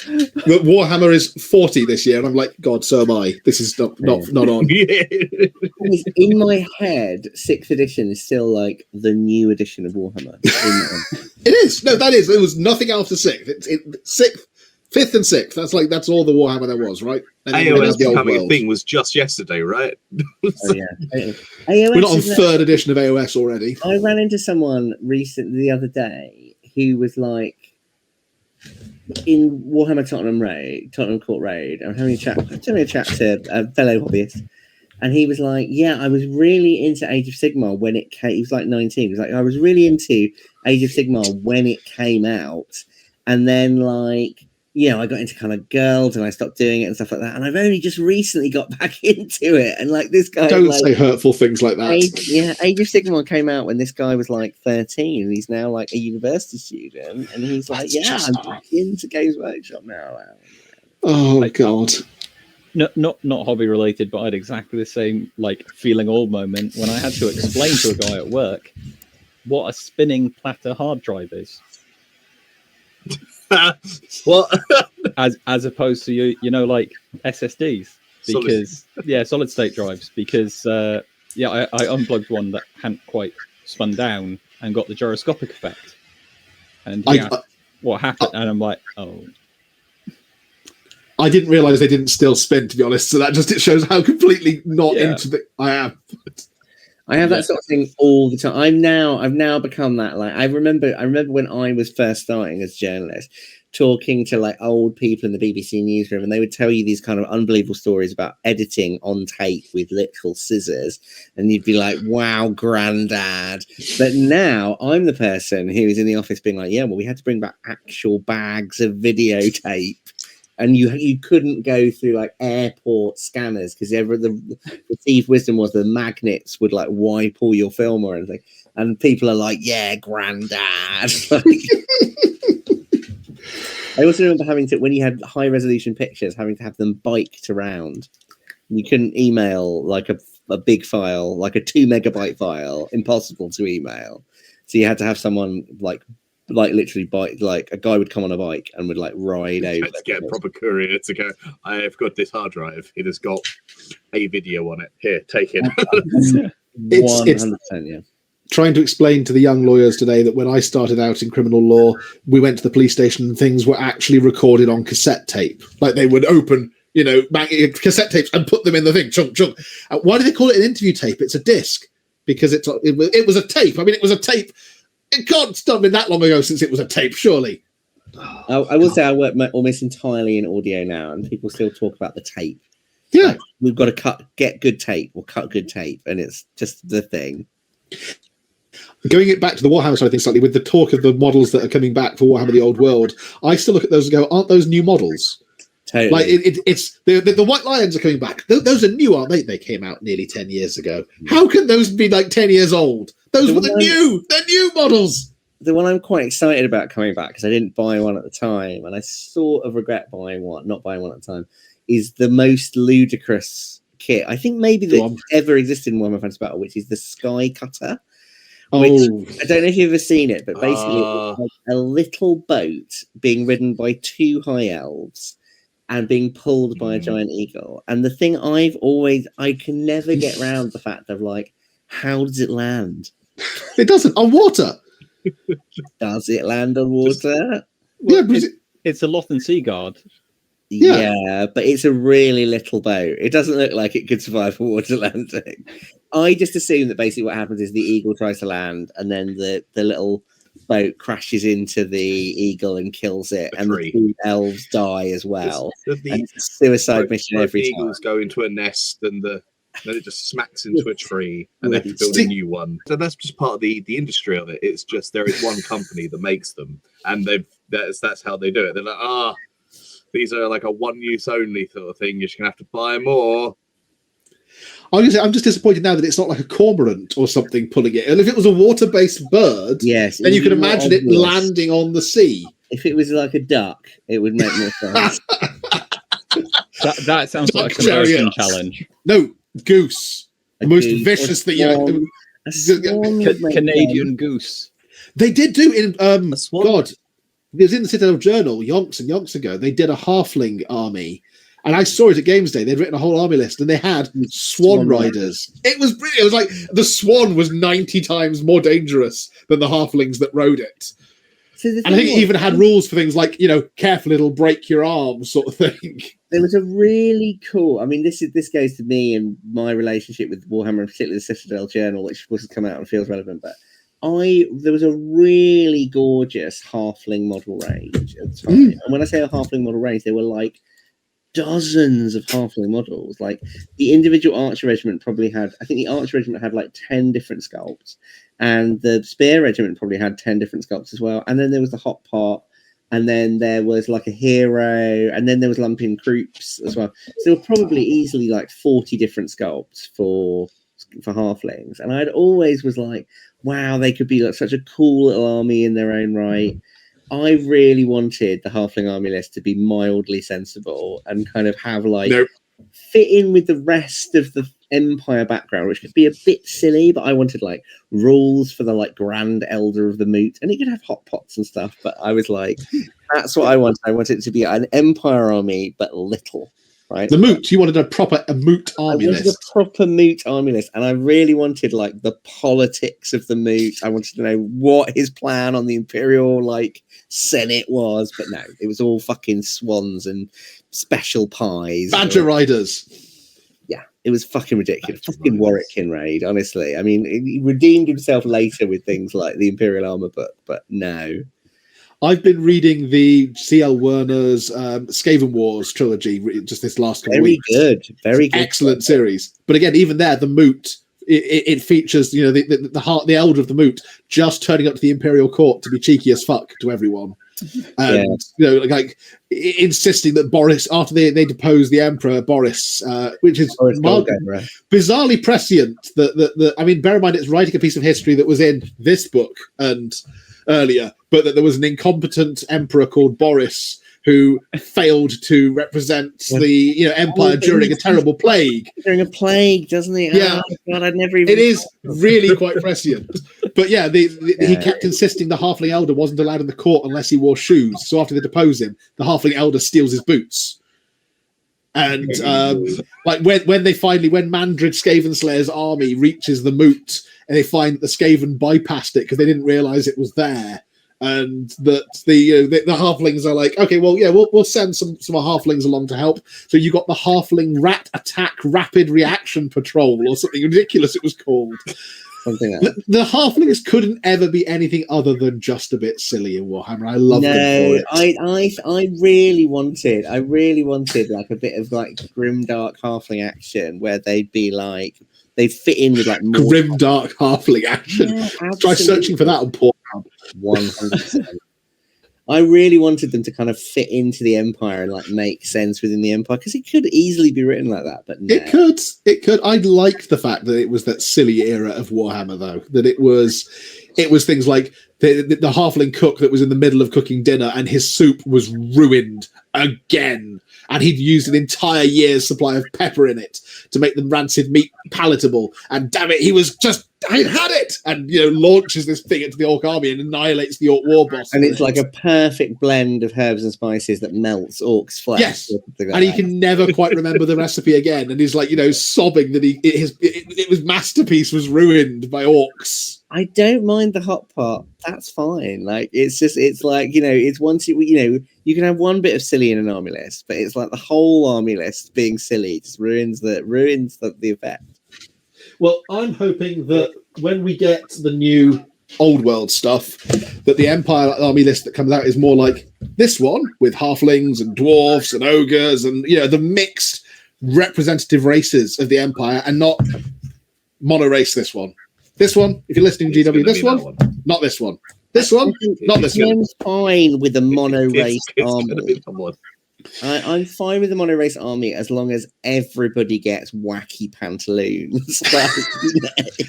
But Warhammer is 40 this year, and I'm like, God, so am I. This is not on. In my head, 6th edition is still like the new edition of Warhammer. It is. No, that is. There was nothing after 6th. It's 6th, 5th, and 6th. That's all the Warhammer there was, right? And then we AOS had the old becoming a world. thing was just yesterday, right? Oh, yeah. AOS We're not on is 3rd edition of AOS already. I ran into someone recently the other day who was like in Warhammer Tottenham Court Road. I'm having a chat to a fellow hobbyist, and he was like, "Yeah, I was really into Age of Sigmar when it came." He was like 19. He was like, "I was really into Age of Sigmar when it came out, and then like." I got into kind of girls and I stopped doing it and stuff like that. And I've only just recently got back into it. And like this guy, Don't like, say hurtful things like that. Age of Sigmar came out when this guy was like 13. And he's now like a university student. And he's like, That's I'm just back into Games Workshop now. Oh God! Not hobby related, but I had exactly the same like feeling old moment when I had to explain to a guy at work what a spinning platter hard drive is. What? as opposed to like SSDs, because solid state drives, because I unplugged one that hadn't quite spun down and got the gyroscopic effect, and what happened, and I'm like, oh, I didn't realize they didn't still spin, to be honest. So it shows how completely not Yeah. into I am. I have that sort of thing all the time. I've now become that. Like I remember when I was first starting as a journalist, talking to like old people in the BBC newsroom, and they would tell you these kind of unbelievable stories about editing on tape with literal scissors, and you'd be like, "Wow, granddad!" But now I'm the person who is in the office being like, "Yeah, well, we had to bring back actual bags of videotape." and you couldn't go through like airport scanners because the received wisdom was the magnets would like wipe all your film or anything, and people are like, yeah, granddad. I also remember having to, when you had high resolution pictures, having to have them biked around. You couldn't email like a big file, like a 2 megabyte file, impossible to email. So you had to have someone like literally bike, like a guy would come on a bike and would like ride over. To get a proper courier to go, I've got this hard drive. It has got a video on it. Here, take it. 100%, yeah. Trying to explain to the young lawyers today that when I started out in criminal law, we went to the police station and things were actually recorded on cassette tape. Like they would open, cassette tapes and put them in the thing. Chunk, chunk. Why do they call it an interview tape? It's a disc because it was a tape. I mean, it was a tape. It can't have been that long ago since it was a tape, surely. I will say I work almost entirely in audio now, and people still talk about the tape. Yeah. Like, we've got to get good tape or cut good tape, and it's just the thing. Going it back to the Warhammer side of things slightly, with the talk of the models that are coming back for Warhammer the Old World, I still look at those and go, aren't those new models? Totally. Like it's the White Lions are coming back. Those are new, aren't they? They came out nearly 10 years ago. How can those be like 10 years old? Those were they're new models. The one I'm quite excited about coming back, because I didn't buy one at the time, and I sort of regret not buying one at the time, is the most ludicrous kit I think maybe that ever existed in Warhammer Fantasy Battle, which is the Sky Cutter. Which, I don't know if you've ever seen it, but basically it's like a little boat being ridden by 2 high elves and being pulled by a giant eagle. And the thing I can never get around the fact of like, how does it land? It doesn't on water. Does it land on water? Well, yeah, it's a Loth and Sea Guard. Yeah, but it's a really little boat. It doesn't look like it could survive a water landing. I just assume that basically what happens is the eagle tries to land, and then the little boat crashes into the eagle and kills it, and the 2 elves die as well. It's a suicide mission every time. Eagles go into a nest, and then it just smacks into a tree, and they have to build a new one. So that's just part of the industry of it. It's just there is one company that makes them, and that's how they do it. They're like, these are like a one-use only sort of thing. You're just gonna have to buy more. I'm just disappointed now that it's not like a cormorant or something pulling it. And if it was a water-based bird, yes, then you could imagine it landing on the sea. If it was like a duck, it would make more sense. that sounds like a conversion challenge. No, goose. The most vicious thing. Canadian goose. They did do in God. It was in the Citadel Journal yonks and yonks ago. They did a halfling army. And I saw it at Games Day. They'd written a whole army list, and they had swan riders. It was brilliant. It was like the swan was 90 times more dangerous than the halflings that rode it. And I think it even had rules for things like, careful, it'll break your arm, sort of thing. There was a really cool. I mean, this goes to me and my relationship with Warhammer, and particularly the Citadel Journal, which of course has come out and feels relevant. But there was a really gorgeous halfling model range at the time. And when I say a halfling model range, they were like dozens of halfling models. Like the individual archer regiment probably had, I think the archer regiment had like 10 different sculpts, and the spear regiment probably had 10 different sculpts as well. And then there was the hot pot, and then there was like a hero, and then there was lumping troops as well. So there were probably easily like 40 different sculpts for halflings. And I'd always was like, wow, they could be like such a cool little army in their own right. I really wanted the halfling army list to be mildly sensible and kind of have like fit in with the rest of the Empire background, which could be a bit silly, but I wanted like rules for the like Grand Elder of the Moot, and it could have hot pots and stuff. But I was like, that's what I want. I want it to be an Empire army, but little. Right, the Moot. You wanted a Moot army list. A proper Moot army list, and I really wanted like the politics of the Moot. I wanted to know what his plan on the Imperial like Senate was, but no, it was all fucking swans and special pies. Badger riders. Yeah, it was fucking ridiculous. Fucking Warwick Kinraid, honestly. I mean, he redeemed himself later with things like the Imperial Armor book, but no. I've been reading the C.L. Werner's Skaven Wars trilogy just this last couple of weeks. Very good. Excellent series. But again, even there, the Moot, it features, the Elder of the Moot just turning up to the Imperial Court to be cheeky as fuck to everyone. And like insisting that Boris, after they depose the emperor Boris, which is bizarrely prescient. That I mean, bear in mind it's writing a piece of history that was in this book and earlier, but that there was an incompetent emperor called Boris who failed to represent the empire during a terrible plague. During a plague, doesn't he? Yeah, oh, God, I'd never even. It is really quite prescient. But yeah, he kept insisting the halfling elder wasn't allowed in the court unless he wore shoes. So after they depose him, the halfling elder steals his boots. And like when Mandred Skavenslayer's army reaches the moot, and they find that the Skaven bypassed it because they didn't realize it was there. And that the halflings are like, okay, well, yeah, we'll send some halflings along to help. So you got the halfling rat attack rapid reaction patrol or something ridiculous it was called. Something like that. The halflings couldn't ever be anything other than just a bit silly in Warhammer. I love them for it. I really wanted like a bit of like grimdark halfling action where they'd be like they'd fit in with like more grimdark halfling action. Yeah, try searching for that on Pornhub. 100%. I really wanted them to kind of fit into the Empire and like make sense within the Empire because it could easily be written like that. But no. It could. I liked the fact that it was that silly era of Warhammer, though. That it was things like the halfling cook that was in the middle of cooking dinner and his soup was ruined again, and he'd used an entire year's supply of pepper in it to make the rancid meat palatable. And damn it, I had it, and launches this thing into the orc army and annihilates the orc war boss. And it's like a perfect blend of herbs and spices that melts orcs' flesh. Yes, and he can never quite remember the recipe again, and he's like sobbing that his masterpiece was ruined by orcs. I don't mind the hot pot. That's fine. Like it's like it's once you can have one bit of silly in an army list, but it's like the whole army list being silly just ruins the effect. Well, I'm hoping that when we get the new old world stuff, that the Empire army list that comes out is more like this one with halflings and dwarves and ogres and the mixed representative races of the Empire, and not mono race. This one, if you're listening, GW, this one, not this one. This one, not this one. I'm fine with the mono race army. I'm fine with the mono race army as long as everybody gets wacky pantaloons.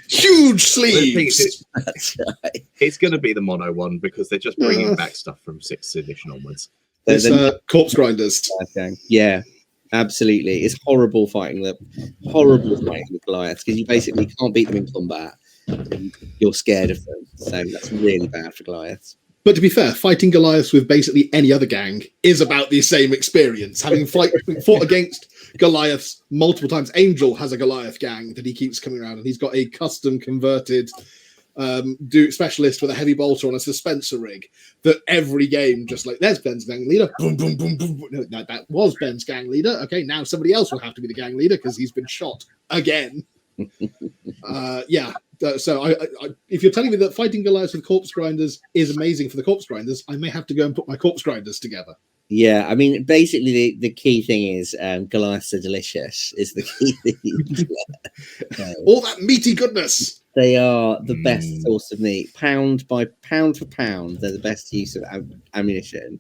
Huge sleeves. That's right. It's going to be the mono one because they're just bringing back stuff from 6th edition onwards. It's corpse grinders. Yeah, absolutely. It's horrible fighting the Goliaths because you basically can't beat them in combat. You're scared of them, so that's really bad for Goliaths. But to be fair, fighting Goliaths with basically any other gang is about the same experience. Having fought against Goliaths multiple times, Angel has a Goliath gang that he keeps coming around, and he's got a custom converted specialist with a heavy bolter on a suspensor rig that every game just like, there's Ben's gang leader. Boom, boom, boom, boom. No, that was Ben's gang leader. Okay, now somebody else will have to be the gang leader because he's been shot again. So I, if you're telling me that fighting Goliaths with corpse grinders is amazing for the corpse grinders, I may have to go and put my corpse grinders together. Yeah, I mean, basically the key thing is Goliaths are delicious is the key thing. All that meaty goodness. They are the best source of meat. Pound for pound, they're the best use of ammunition.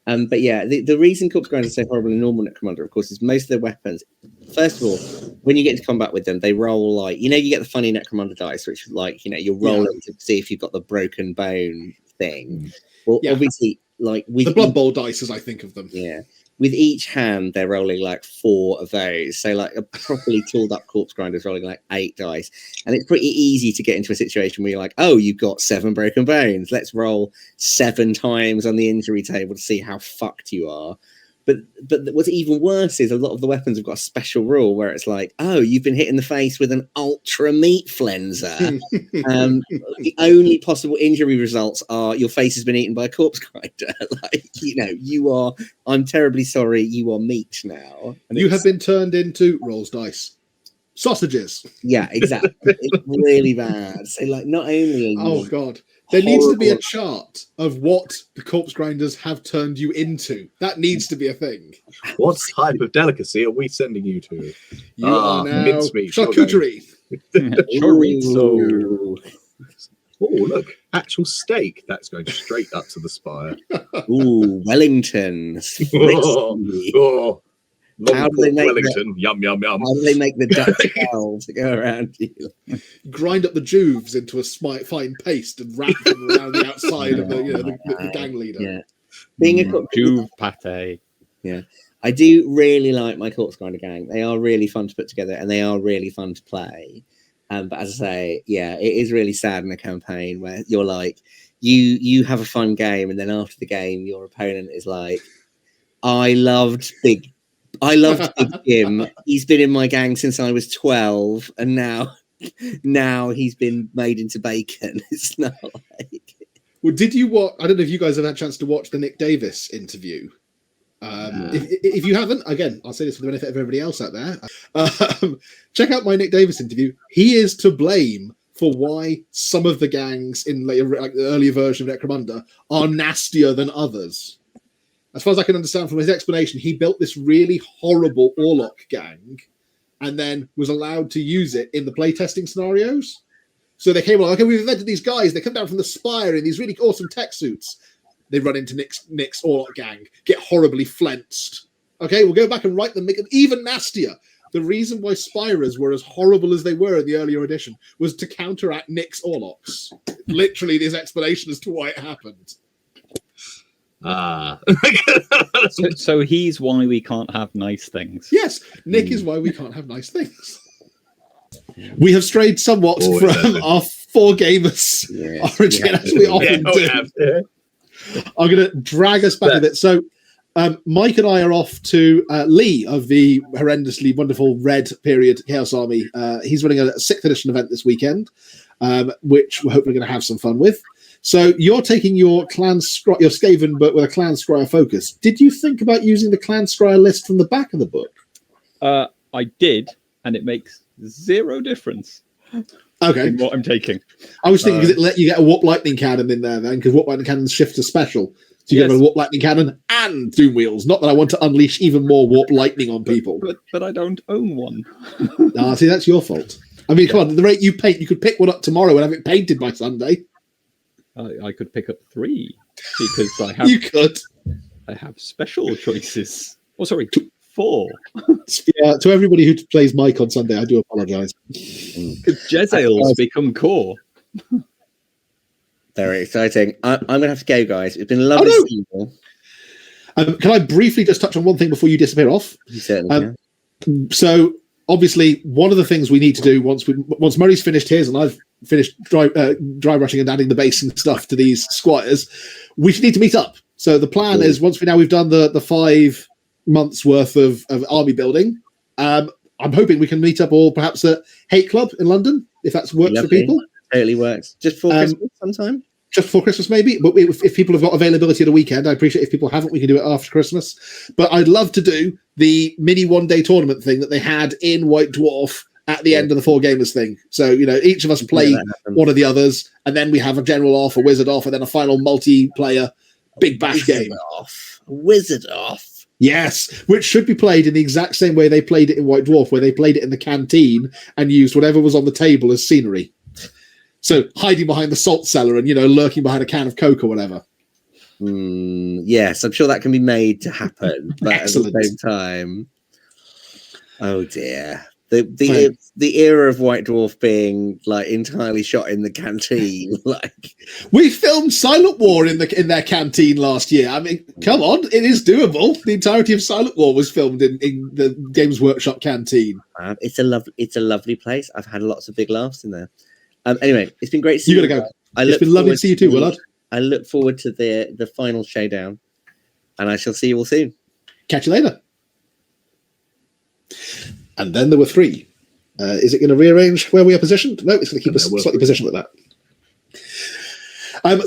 But yeah, the reason corpse grinders are so horrible in normal Necromunda, of course, is most of their weapons. First of all, when you get into combat with them, they roll like you get the funny Necromunda dice, which like you're rolling to see if you've got the broken bone thing. Well, obviously, like with the Blood Bowl dice, as I think of them. Yeah, with each hand, they're rolling like 4 of those. So like a properly tooled up corpse grinder is rolling like 8 dice, and it's pretty easy to get into a situation where you're like, oh, you've got 7 broken bones. Let's roll 7 times on the injury table to see how fucked you are. But what's even worse is a lot of the weapons have got a special rule where it's like, oh, you've been hit in the face with an ultra meat flenser. The only possible injury results are your face has been eaten by a corpse grinder. Like, you are, I'm terribly sorry, you are meat now. And you have been turned into rolls dice. Sausages. Yeah, exactly. It's really bad. So like not only are you God. There needs to be a chart of what the corpse grinders have turned you into. That needs to be a thing. What type of delicacy are we sending you to? You are now mincemeat. charcuterie. Chorizo. Oh, look, actual steak. That's going straight up to the spire. Ooh, Wellington. Oh, How do they make Wellington. Yum, yum, yum. How do they make the Dutch elves to go around you? Grind up the juves into a fine paste and wrap them around the outside of the gang leader. Yeah. Being a cook, Juve pate. yeah. I do really like my Corpse Grinder gang. They are really fun to put together and they are really fun to play. But as I say, yeah, it is really sad in a campaign where you're like, you have a fun game, and then after the game, your opponent is like, I loved Big Jim. He's been in my gang since I was 12, and now he's been made into bacon. It's not like. Well, did you watch? I don't know if you guys have had a chance to watch the Nick Davis interview. If you haven't, again, I'll say this for the benefit of everybody else out there. Check out my Nick Davis interview. He is to blame for why some of the gangs in like the earlier version of Necromunda are nastier than others. As far as I can understand from his explanation, he built this really horrible Orlok gang and then was allowed to use it in the playtesting scenarios. So they came along, okay, we've invented these guys. They come down from the spire in these really awesome tech suits. They run into Nick's Orlok gang, get horribly flenced. Okay, we'll go back and write them, make them even nastier. The reason why Spirers were as horrible as they were in the earlier edition was to counteract Nick's Orloks. Literally, this explanation as to why it happened. So he's why we can't have nice things. Yes, Nick is why we can't have nice things. We have strayed somewhat from our Four Gamers origin, as we often do. I'm going to drag us back a bit. So, Mike and I are off to Lee of the horrendously wonderful Red Period Chaos Army. He's running a 6th edition event this weekend, which we're hopefully going to have some fun with. So, you're taking your your Skaven, but with a Clan Scryer focus. Did you think about using the Clan Scryer list from the back of the book? I did, and it makes zero difference. Okay. In what I'm taking. I was thinking because it let you get a Warp Lightning Cannon in there then, because Warp Lightning Cannons shift to special. So you get a Warp Lightning Cannon and Doom Wheels. Not that I want to unleash even more Warp Lightning on people. But I don't own one. See, that's your fault. I mean, come on, at the rate you paint, you could pick one up tomorrow and have it painted by Sunday. I could pick up 3 because I have. You could. I have special choices. Oh, sorry, 4. Yeah, to everybody who plays Mike on Sunday, I do apologise. Jezzail's become core. Very exciting. I'm going to have to go, guys. It's been lovely seeing you all. Can I briefly just touch on one thing before you disappear off? You certainly can. So, obviously, one of the things we need to do once Murray's finished his and I've finished dry brushing and adding the base and stuff to these squires, we need to meet up. So the plan is once we've done the 5 months worth of army building, I'm hoping we can meet up all perhaps at Hate Club in London, if that works for people. Totally works. Just for Christmas sometime? Just before Christmas, maybe. But if people have got availability at a weekend, I appreciate if people haven't, we can do it after Christmas. But I'd love to do the mini one-day tournament thing that they had in White Dwarf at the end of the Four Gamers thing. So, each of us play one of the others, and then we have a general off, a wizard off, and then a final multiplayer big bash game. Wizard off. Yes, which should be played in the exact same way they played it in White Dwarf, where they played it in the canteen and used whatever was on the table as scenery. So hiding behind the salt cellar and, lurking behind a can of Coke or whatever. Yes, I'm sure that can be made to happen. But Excellent. At the same time, oh dear. The era of White Dwarf being like entirely shot in the canteen. We filmed Silent War in their canteen last year. I mean, come on, it is doable. The entirety of Silent War was filmed in the Games Workshop canteen. It's a lovely place. I've had lots of big laughs in there. Anyway, it's been great to see you. You gotta go. It's been lovely to see you too, Willard. I look forward to the final showdown, and I shall see you all soon. Catch you later. And then there were 3. Is it going to rearrange where we are positioned? No, it's going to keep us slightly positioned like that.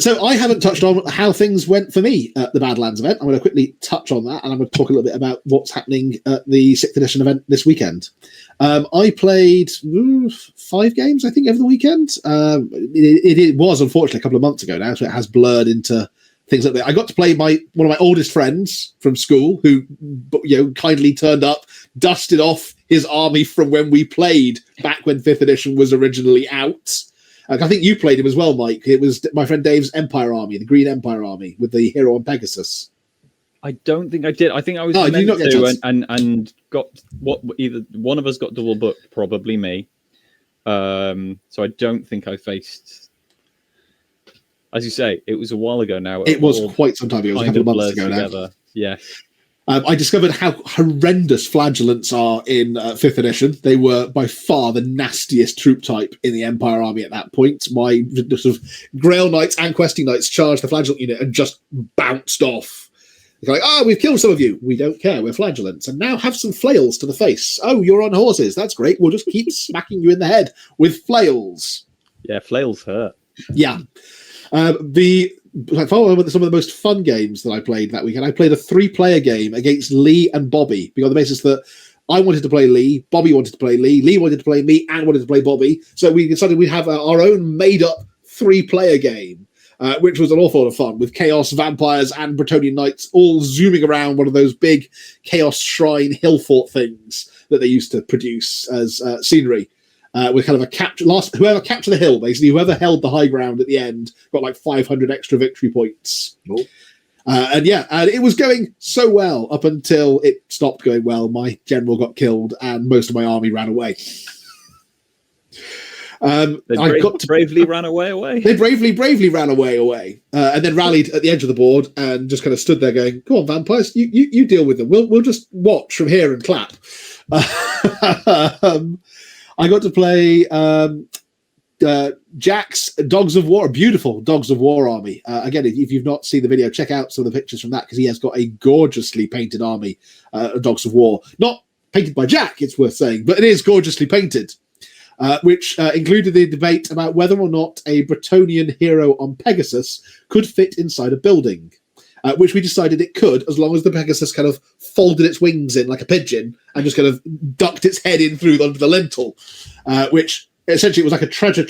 So I haven't touched on how things went for me at the Badlands event. I'm going to quickly touch on that, and I'm going to talk a little bit about what's happening at the 6th edition event this weekend. I played 5 games, I think, over the weekend. It was, unfortunately, a couple of months ago now, so it has blurred into things like that. I got to play one of my oldest friends from school who kindly turned up, dusted off his army from when we played back when 5th edition was originally out. I think you played him as well, Mike. It was my friend Dave's Empire Army, the Green Empire Army, with the hero on Pegasus. I don't think I did. I think I was meant to, and got either one of us got double booked, probably me. So I don't think I faced. As you say, it was a while ago now. It was quite some time ago. It was a couple of months ago now. Yes. I discovered how horrendous flagellants are in 5th edition. They were by far the nastiest troop type in the Empire Army at that point. My sort of Grail Knights and Questing Knights charged the flagellant unit and just bounced off. They're like, we've killed some of you. We don't care. We're flagellants. And now have some flails to the face. Oh, you're on horses. That's great. We'll just keep smacking you in the head with flails. Yeah, flails hurt. Yeah. Following with some of the most fun games that I played that weekend, I played a 3-player game against Lee and Bobby, because on the basis that I wanted to play Lee, Bobby wanted to play Lee wanted to play me, and wanted to play Bobby. So we decided we'd have our own made-up 3-player game, which was an awful lot of fun, with Chaos, Vampires, and Bretonnian Knights all zooming around one of those big Chaos Shrine hill fort things that they used to produce as scenery. With kind of a whoever captured the hill, basically, whoever held the high ground at the end got like 500 extra victory points. And it was going so well up until it stopped going well. My general got killed and most of my army ran away. Bravely ran away. They bravely ran away, and then rallied at the edge of the board and just kind of stood there going, "Come on, vampires, you deal with them. We'll just watch from here and clap." I got to play Jack's Dogs of War, a beautiful Dogs of War army. Again, if you've not seen the video, check out some of the pictures from that, because he has got a gorgeously painted army of Dogs of War. Not painted by Jack, it's worth saying, but it is gorgeously painted, which included the debate about whether or not a Bretonnian hero on Pegasus could fit inside a building. Which we decided it could, as long as the Pegasus kind of folded its wings in like a pigeon and just kind of ducked its head in through under the lintel, which essentially was like a capture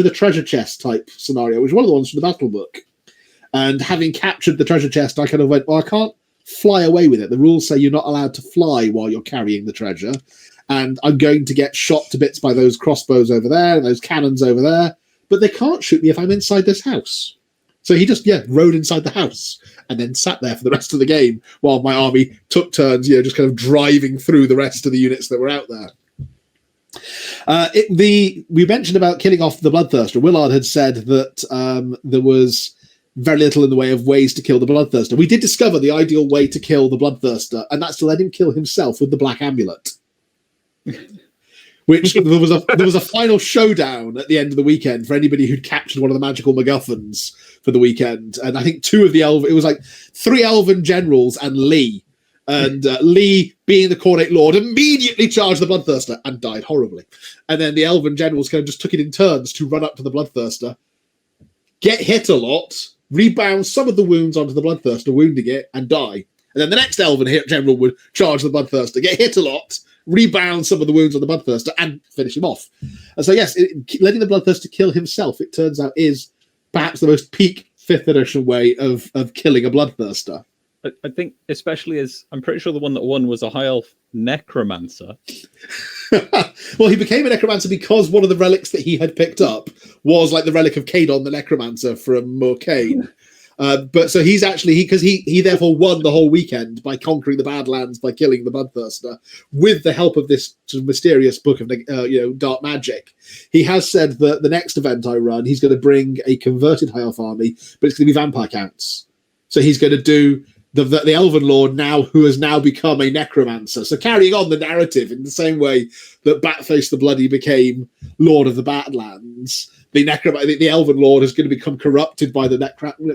the treasure chest type scenario, which was one of the ones from the battle book. And having captured the treasure chest, I kind of went, well, I can't fly away with it. The rules say you're not allowed to fly while you're carrying the treasure. And I'm going to get shot to bits by those crossbows over there and those cannons over there, but they can't shoot me if I'm inside this house. So he just, rode inside the house and then sat there for the rest of the game while my army took turns, just kind of driving through the rest of the units that were out there. We mentioned about killing off the Bloodthirster. Willard had said that there was very little in the way of ways to kill the Bloodthirster. We did discover the ideal way to kill the Bloodthirster, and that's to let him kill himself with the Black Amulet. Which there was a final showdown at the end of the weekend for anybody who'd captured one of the magical MacGuffins for the weekend. And I think it was like 3 elven generals and Lee. And Lee, being the Coronate Lord, immediately charged the Bloodthirster and died horribly. And then the elven generals kind of just took it in turns to run up to the Bloodthirster, get hit a lot, rebound some of the wounds onto the Bloodthirster, wounding it, and die. And then the next elven general would charge the Bloodthirster, get hit a lot, rebound some of the wounds on the Bloodthirster, and finish him off. And so, yes, letting the Bloodthirster kill himself, it turns out, is perhaps the most peak 5th edition way of killing a Bloodthirster. I think, especially as I'm pretty sure the one that won was a high elf necromancer. Well, he became a necromancer because one of the relics that he had picked up was like the relic of Cadon the necromancer from Morcane. But so he's actually because he therefore won the whole weekend by conquering the Badlands by killing the Bloodthirster with the help of this sort of mysterious book of dark magic. He has said that the next event I run, he's going to bring a converted high elf army, but it's going to be vampire counts. So he's going to do the Elven Lord now, who has now become a necromancer. So carrying on the narrative in the same way that Batface the Bloody became Lord of the Badlands, the Elven Lord is going to become corrupted by the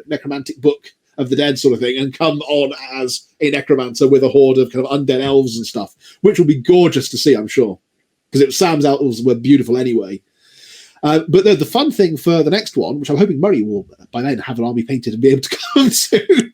necromantic book of the dead sort of thing and come on as a necromancer with a horde of kind of undead elves and stuff, which will be gorgeous to see, I'm sure, because Sam's elves were beautiful anyway. But the fun thing for the next one, which I'm hoping Murray will by then have an army painted and be able to come to,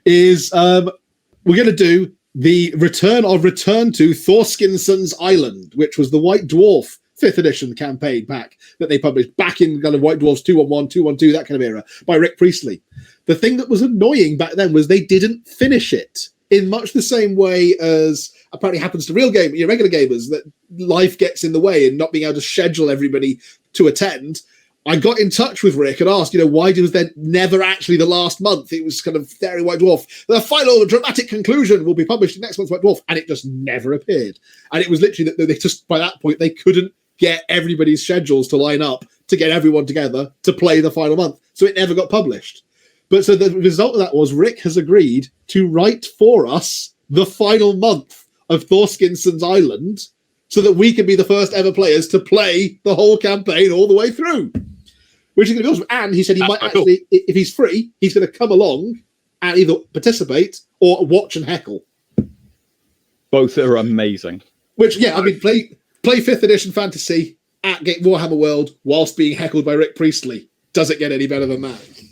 is we're going to do the Return to Thorskinson's Island, which was the White Dwarf 5th edition campaign pack that they published back in kind of White Dwarfs 211, 212, that kind of era, by Rick Priestley. The thing that was annoying back then was they didn't finish it in much the same way as apparently happens to regular gamers, that life gets in the way and not being able to schedule everybody to attend, I got in touch with Rick and asked, why was there never actually the last month? It was kind of there in White Dwarf. The final dramatic conclusion will be published in next month's White Dwarf, and it just never appeared. And it was literally that they just, by that point, they couldn't get everybody's schedules to line up to get everyone together to play the final month. So it never got published. But so the result of that was Rick has agreed to write for us the final month of Thorskinson's Island so that we can be the first ever players to play the whole campaign all the way through. Which is going to be awesome. And he said he might actually, if he's free, he's going to come along and either participate or watch and heckle. Both are amazing. Which, yeah, I mean, play 5th edition fantasy at Warhammer World whilst being heckled by Rick Priestley. Does it get any better than that?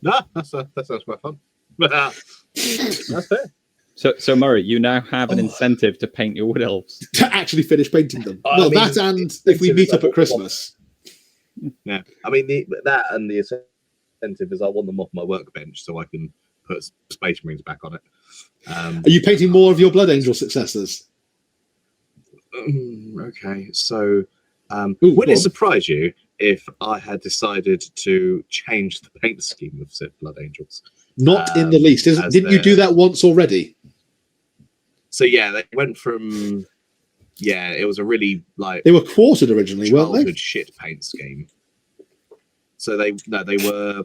No, that sounds quite fun. That's fair. So Murray, you now have an incentive to paint your wood elves. To actually finish painting them. That and if we meet up at Christmas. Yeah, I mean, that and the incentive is I want them off my workbench so I can put Space Marines back on it. Are you painting more of your Blood Angel successors? Okay, so would it surprise you if I had decided to change the paint scheme of said Blood Angels? Not in the least. Didn't you do that once already? So yeah, they went from it was a really they were quartered originally, weren't they? Shit paint scheme. So they were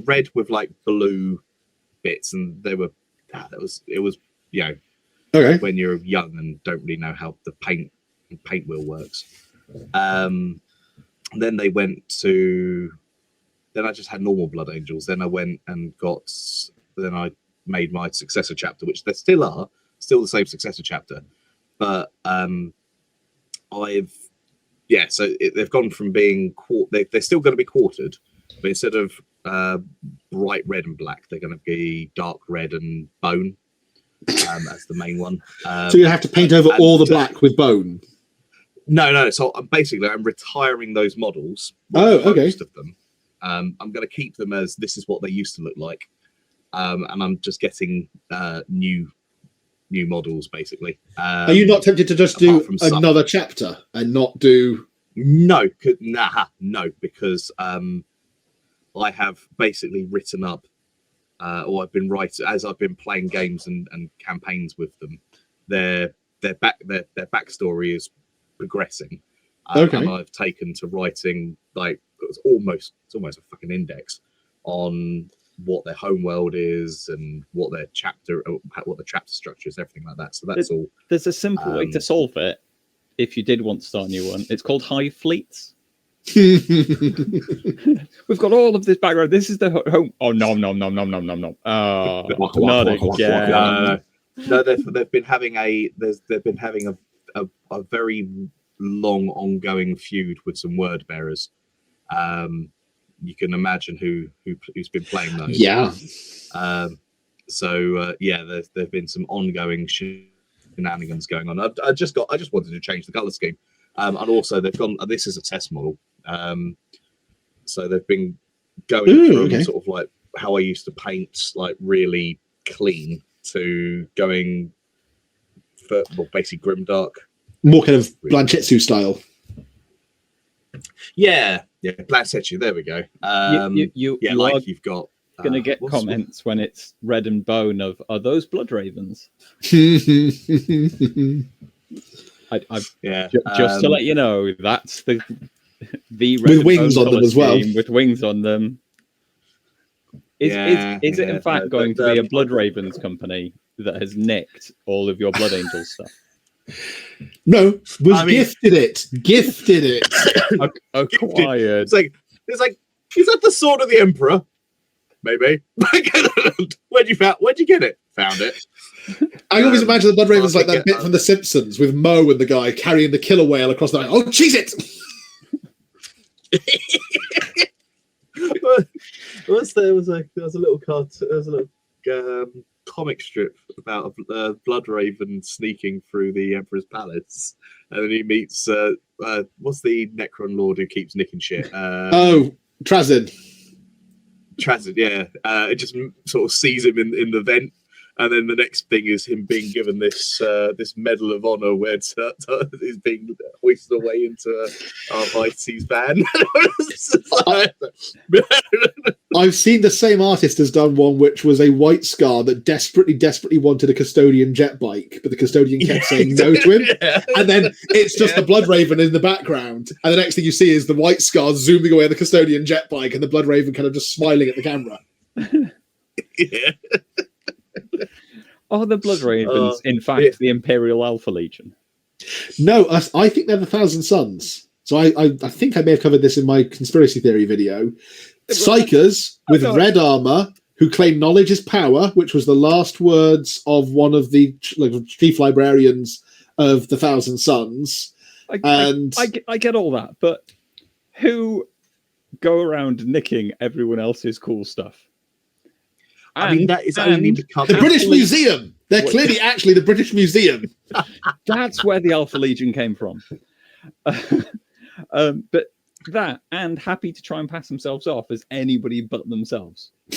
red with like blue bits, and they were it was okay. When you're young and don't really know how the paint wheel works. Then they went to. Then I just had normal Blood Angels. Then I went and then I made my successor chapter, which there still are, still the same successor chapter. But they've gone from being they're still going to be quartered, but instead of bright red and black, they're going to be dark red and bone as the main one. So you have to paint over all the black with bone. No. So I'm retiring those models. Okay. Most of them. I'm going to keep them as this is what they used to look like, and I'm just getting new models basically. Are you not tempted to just do another chapter and not do? No, because I have basically written up, or I've been writing as I've been playing games and campaigns with them. Their backstory is progressing, and I've taken to writing it's almost a fucking index on what their homeworld is and what the chapter structure is, everything like that. So that's all. There's a simple way to solve it. If you did want to start a new one, it's called Hive Fleets. We've got all of this background. This is the home. Oh no! Oh, not again. No, they've been having a very long ongoing feud with some word bearers. You can imagine who's been playing those. Yeah. There's been some ongoing shenanigans going on. I just wanted to change the color scheme, and also they've gone. This is a test model, so they've been going from sort of like how I used to paint, like really clean, to going for basically grimdark, more kind of Blanchetsu style. Yeah, Blanchetsu. There we go. You've got going to get comments when it's red and bone of, are those blood ravens? Just to let you know, that's the red with wings on them as well. With wings on them. Is it in fact going to be a Blood Ravens company that has nicked all of your Blood Angels stuff? No, gifted it. Acquired. It's like, is that the sword of the Emperor? Maybe. Where'd you get it? Found it. I always imagine the Blood Ravens like that bit from The Simpsons with Moe and the guy carrying the killer whale across the line. Oh, cheese it! There was a little comic strip about a blood raven sneaking through the Emperor's palace, and then he meets what's the Necron Lord who keeps nicking shit? Trazyn. Yeah. It just sort of sees him in the vent, And then the next thing is him being given this this Medal of Honor where he's being hoisted away into Armighty's van. I've seen the same artist has done one which was a white scar that desperately wanted a custodian jet bike, but the custodian kept saying no to him. And then it's just the Blood Raven in the background. And the next thing you see is the white scar zooming away on the custodian jet bike and the Blood Raven kind of just smiling at the camera. Yeah. Are the Blood Ravens, in fact, the Imperial Alpha Legion? No, I think they're the Thousand Sons. So I think I may have covered this in my conspiracy theory video. Psychers with red armor who claim knowledge is power, which was the last words of one of the chief librarians of the Thousand Sons. I get all that, but who go around nicking everyone else's cool stuff? I mean, that is only because the British Museum. They're clearly actually the British Museum. That's where the Alpha Legion came from. But that, and happy to try and pass themselves off as anybody but themselves. I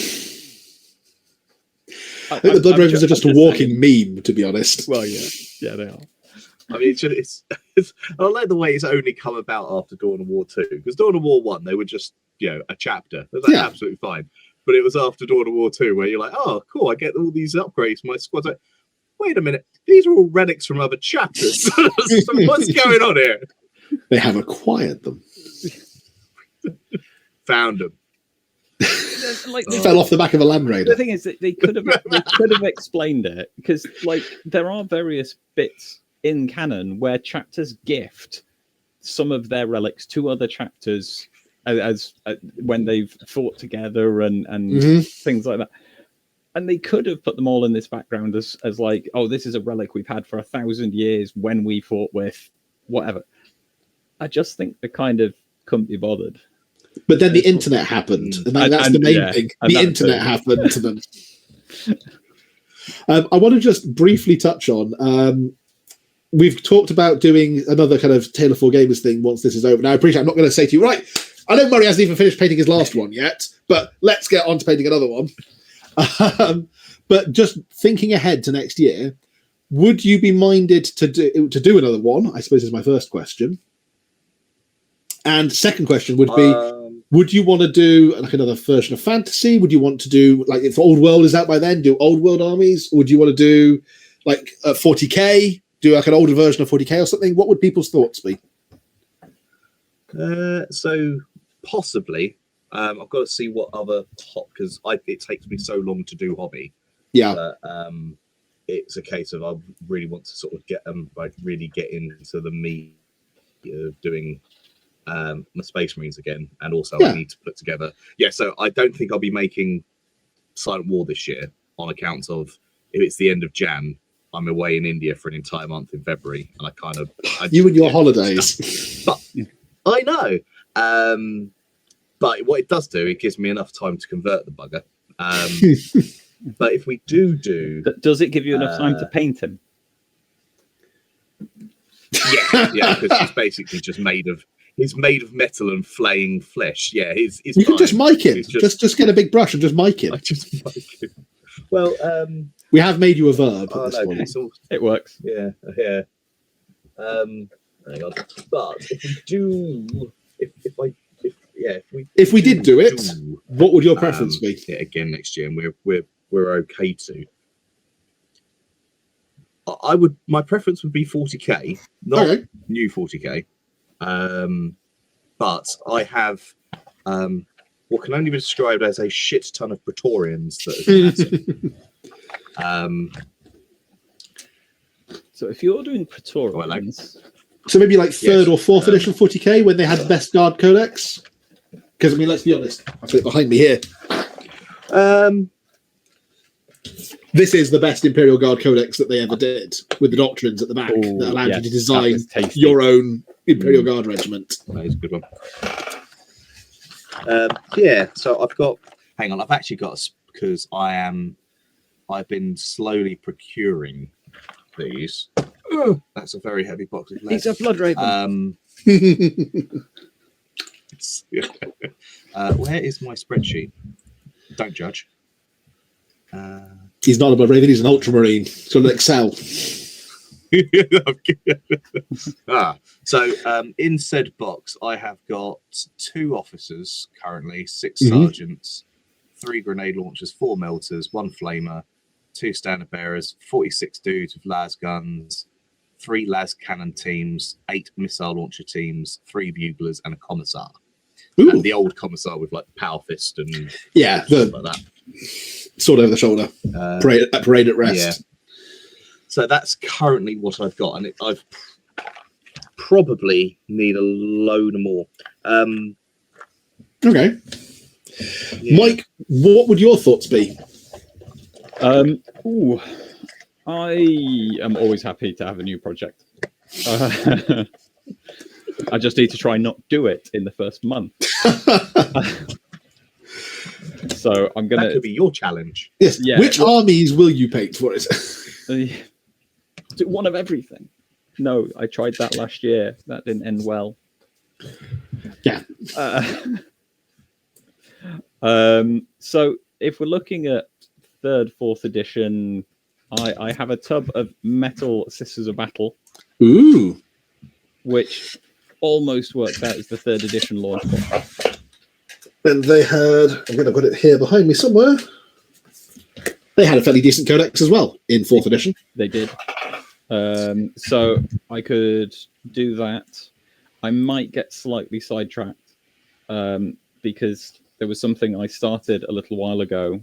think the Blood Ravens are just a walking meme, to be honest. Well, yeah, they are. I mean, it's I like the way it's only come about after Dawn of War 2, because Dawn of War 1 they were just a chapter. That's absolutely fine. But it was after Dawn of War 2 where you're like, oh, cool, I get all these upgrades. My squad's like, wait a minute, these are all relics from other chapters. So what's going on here? They have acquired them. Found them. Fell off the back of a Land Raider. The thing is that they could have explained it, because there are various bits in canon where chapters gift some of their relics to other chapters as when they've fought together and things like that. And they could have put them all in this background as like, oh, this is a relic we've had for 1,000 years when we fought with whatever. I just think they kind of couldn't be bothered. But then the internet happened, and that's the main thing. The internet happened to them. I want to just briefly touch on. We've talked about doing another kind of Tale of Four Gamers thing once this is over. Now, I appreciate I'm not going to say to you, right, I know Murray hasn't even finished painting his last one yet, but let's get on to painting another one. But just thinking ahead to next year, would you be minded to do another one? I suppose is my first question. And second question would be, would you want to do like another version of fantasy? Would you want to do, like, if Old World is out by then, do Old World armies? Or would you want to do like a 40k, do like an older version of 40k or something? What would people's thoughts be? So possibly, I've got to see what other because it takes me so long to do hobby. Yeah. It's a case of I really want to sort of really get into the meat of doing my Space Marines again, and also I need to put together. So I don't think I'll be making Silent War this year on account of if it's the end of Jan, I'm away in India for an entire month in February, and you and your holidays. But I know. But what it does do, it gives me enough time to convert the bugger. But if we do, does it give you enough time to paint him? Yeah, because he's basically just made of metal and flaying flesh. Yeah, he's you can just mic him. Just get a big brush and just mic him. Well, we have made you a verb at this point. It works. Yeah. Hang on. But if we do, if we did do it, what would your preference be? Yeah, again next year, and we're okay to. My preference would be 40k, not new 40k. But I have what can only be described as a shit ton of Praetorians that So if you're doing Praetorians, so maybe like third or fourth edition 40k when they had the best guard codex. Because I mean, let's be honest, I've got it behind me here. This is the best Imperial Guard Codex that they ever did, with the doctrines at the back that allowed you to design your own Imperial Guard regiment. That is a good one. So I've got. Hang on, I've actually got because I've been slowly procuring these. That's a very heavy box of lead. It's a Blood Raven. Where is my spreadsheet? Don't judge. He's not a Blood Raven, he's an Ultramarine. He's got an Excel. So in said box, I have got 2 officers currently, 6 Mhm. sergeants, 3 grenade launchers, 4 melters, 1 flamer, 2 standard bearers, 46 dudes with las guns, 3 las cannon teams, 8 missile launcher teams, 3 buglers, and a commissar. Ooh. And the old commissar with like the power fist and Yeah, stuff the like that. sword over the shoulder. Parade at rest. Yeah. So that's currently what I've got, and I've probably need a load more. Okay. Yeah. Mike, what would your thoughts be? I am always happy to have a new project. I just need to try not do it in the first month. So I'm gonna. That could be your challenge. Yes. Yeah. Which armies will you paint for it? Do one of everything. No, I tried that last year. That didn't end well. Yeah. So if we're looking at 3rd, 4th edition, I have a tub of metal Sisters of Battle, Ooh. which almost works out as the 3rd edition launch box. And they had, I'm going to put it here behind me somewhere. They had a fairly decent codex as well in 4th edition. They did. So I could do that. I might get slightly sidetracked because there was something I started a little while ago,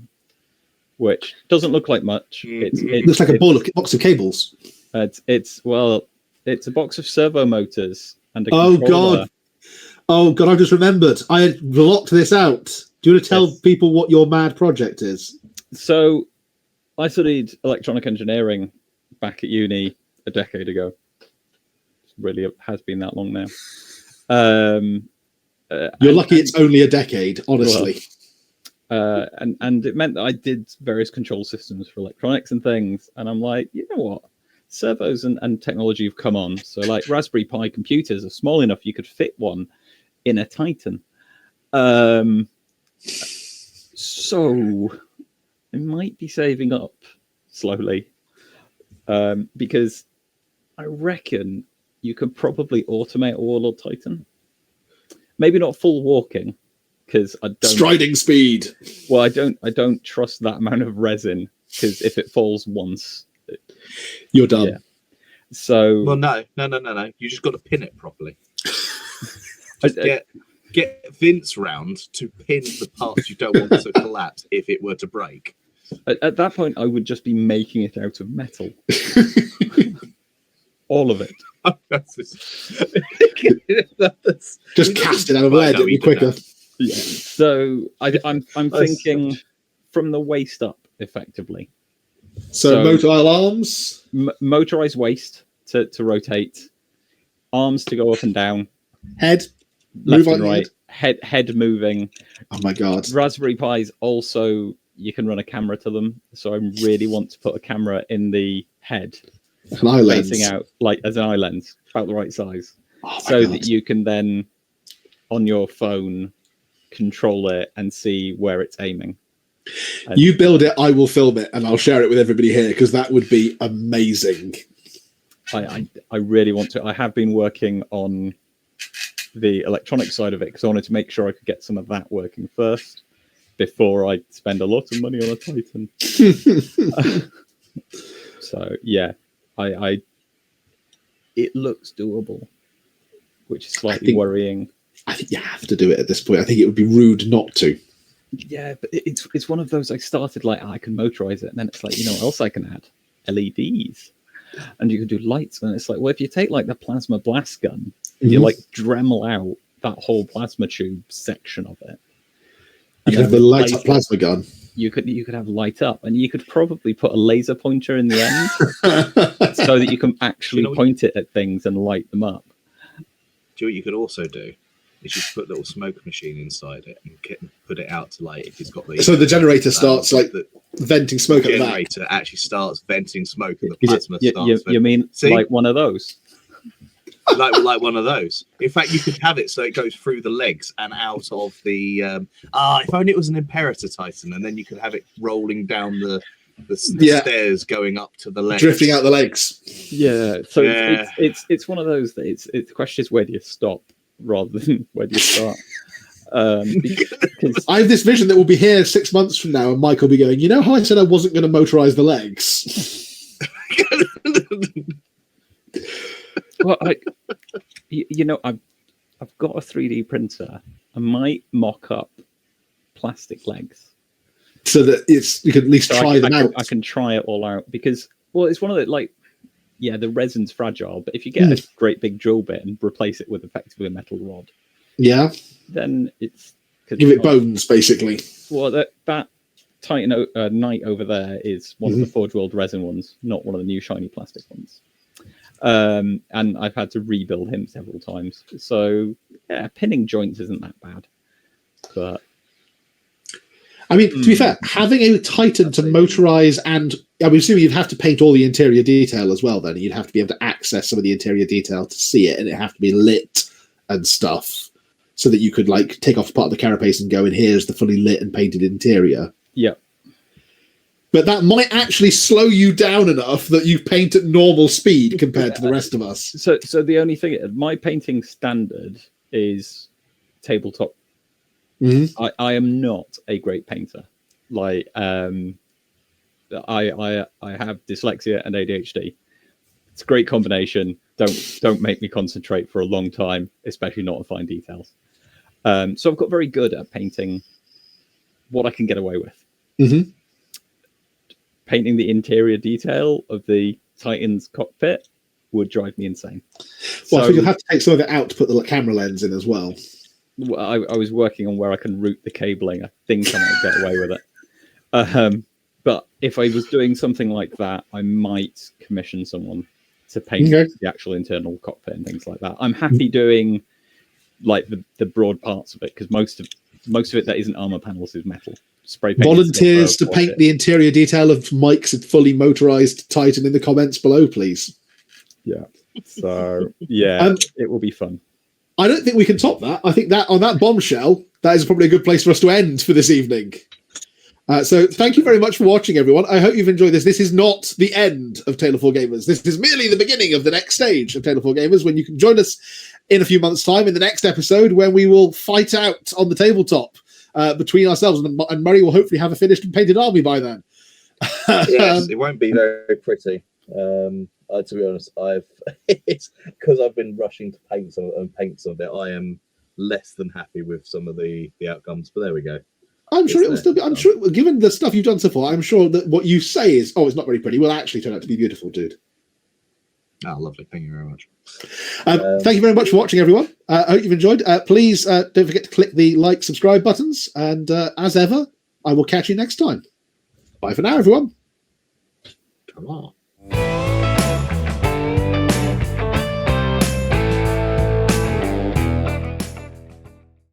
which doesn't look like much. It looks like a box of cables. It's a box of servo motors and a Oh, controller. God. Oh, God, I've just remembered. I had blocked this out. Do you want to tell Yes. people what your mad project is? So I studied electronic engineering back at uni a decade ago. Really has been that long now. You're lucky it's only a decade, honestly. And it meant that I did various control systems for electronics and things. And I'm like, you know what? Servos and technology have come on. So like Raspberry Pi computers are small enough you could fit one in a Titan. So I might be saving up slowly because I reckon you could probably automate a Warlord Titan. Maybe not full walking, because I don't Striding speed. Well, I don't trust that amount of resin, because if it falls once, You're done. Yeah. So Well, no. You just got to pin it properly. Get Vince round to pin the parts you don't want to collapse if it were to break. At that point, I would just be making it out of metal. All of it. Just cast it out of lead, it'd be quicker. Yeah. So I'm thinking from the waist up, effectively. So motile arms, motorized waist to rotate, arms to go up and down, head, left move and on right, head moving. Oh my God! Raspberry Pis also, you can run a camera to them, so I really want to put a camera in the head, An eye lens. facing out like as an eye lens, about the right size, Oh my so God. that you can then on your phone control it and see where it's aiming. And You build it, I will film it, and I'll share it with everybody here because that would be amazing. I really want to. I have been working on the electronic side of it because I wanted to make sure I could get some of that working first before I spend a lot of money on a Titan. So yeah, it looks doable, which is slightly worrying. I think you have to do it at this point. I think it would be rude not to. Yeah, but it's one of those. I started like I can motorize it, and then it's like, you know what else I can add? LEDs, and you can do lights. And it's like, well, if you take like the plasma blast gun, and you like Dremel out that whole plasma tube section of it. You could have the light up plasma gun. You could have light up, and you could probably put a laser pointer in the end so that you can actually point it at things and light them up. Do you know what you could also do? Is you put a little smoke machine inside it and put it out to like if it's got the. So the generator starts like venting smoke the at the back. generator actually starts venting smoke and the plasma starts. You mean like one of those? like one of those. In fact, you could have it so it goes through the legs and out of the. If only it was an Imperator Titan, and then you could have it rolling down the the Yeah. stairs going up to the legs. Drifting out the lakes. Yeah. So Yeah. it's one of those that it's the question is where do you stop rather than where do you start. Because I have this vision that we'll be here 6 months from now, and Mike will be going, you know how I said I wasn't going to motorize the legs? well, I've got a 3D printer. I might mock up plastic legs So that you can at least try them out. I can try it all out because, well, it's one of the the resin's fragile, but if you get a great big drill bit and replace it with effectively a metal rod, Yeah. then it's Give it bones, basically. Well, that Titan Knight over there is one of the Forge World resin ones, not one of the new shiny plastic ones. And I've had to rebuild him several times. So yeah, pinning joints isn't that bad. But I mean, to be fair, having a Titan to motorize, and I'm assuming you'd have to paint all the interior detail as well. Then you'd have to be able to access some of the interior detail to see it, and it'd have to be lit and stuff, so that you could take off part of the carapace and go, and here's the fully lit and painted interior. yeah, But that might actually slow you down enough that you paint at normal speed compared to the rest of us. So the only thing, my painting standard is tabletop. I am not a great painter. I have dyslexia and ADHD. It's a great combination. Don't make me concentrate for a long time, especially not on fine details. So I've got very good at painting what I can get away with. Painting the interior detail of the Titan's cockpit would drive me insane. Well, I think you'll have to take some of it out to put the camera lens in as well. I was working on where I can route the cabling. I think I might get away with it. But if I was doing something like that, I might commission someone to paint the actual internal cockpit and things like that. I'm happy doing the broad parts of it because most of it that isn't armor panels is metal. Spray paint. Volunteers to paint the interior detail of Mike's fully motorized Titan in the comments below, please. Yeah. So yeah, it will be fun. I don't think we can top that. I think that on that bombshell, that is probably a good place for us to end for this evening. So thank you very much for watching, everyone. I hope you've enjoyed this. This is not the end of Tale of Four Gamers. This is merely the beginning of the next stage of Tale of Four Gamers, when you can join us in a few months' time in the next episode, when we will fight out on the tabletop between ourselves, and Murray will hopefully have a finished and painted army by then. Yes, it won't be very pretty. To be honest, it's because I've been rushing to paint some of it. I am less than happy with some of the outcomes, but there we go. I'm sure it will still be. I'm sure, given the stuff you've done so far, I'm sure that what you say is, "Oh, it's not very pretty," will actually turn out to be beautiful, dude. Oh, lovely. Thank you very much. Thank you very much for watching, everyone. I hope you've enjoyed. Please don't forget to click the like, subscribe buttons, and as ever, I will catch you next time. Bye for now, everyone. Come on.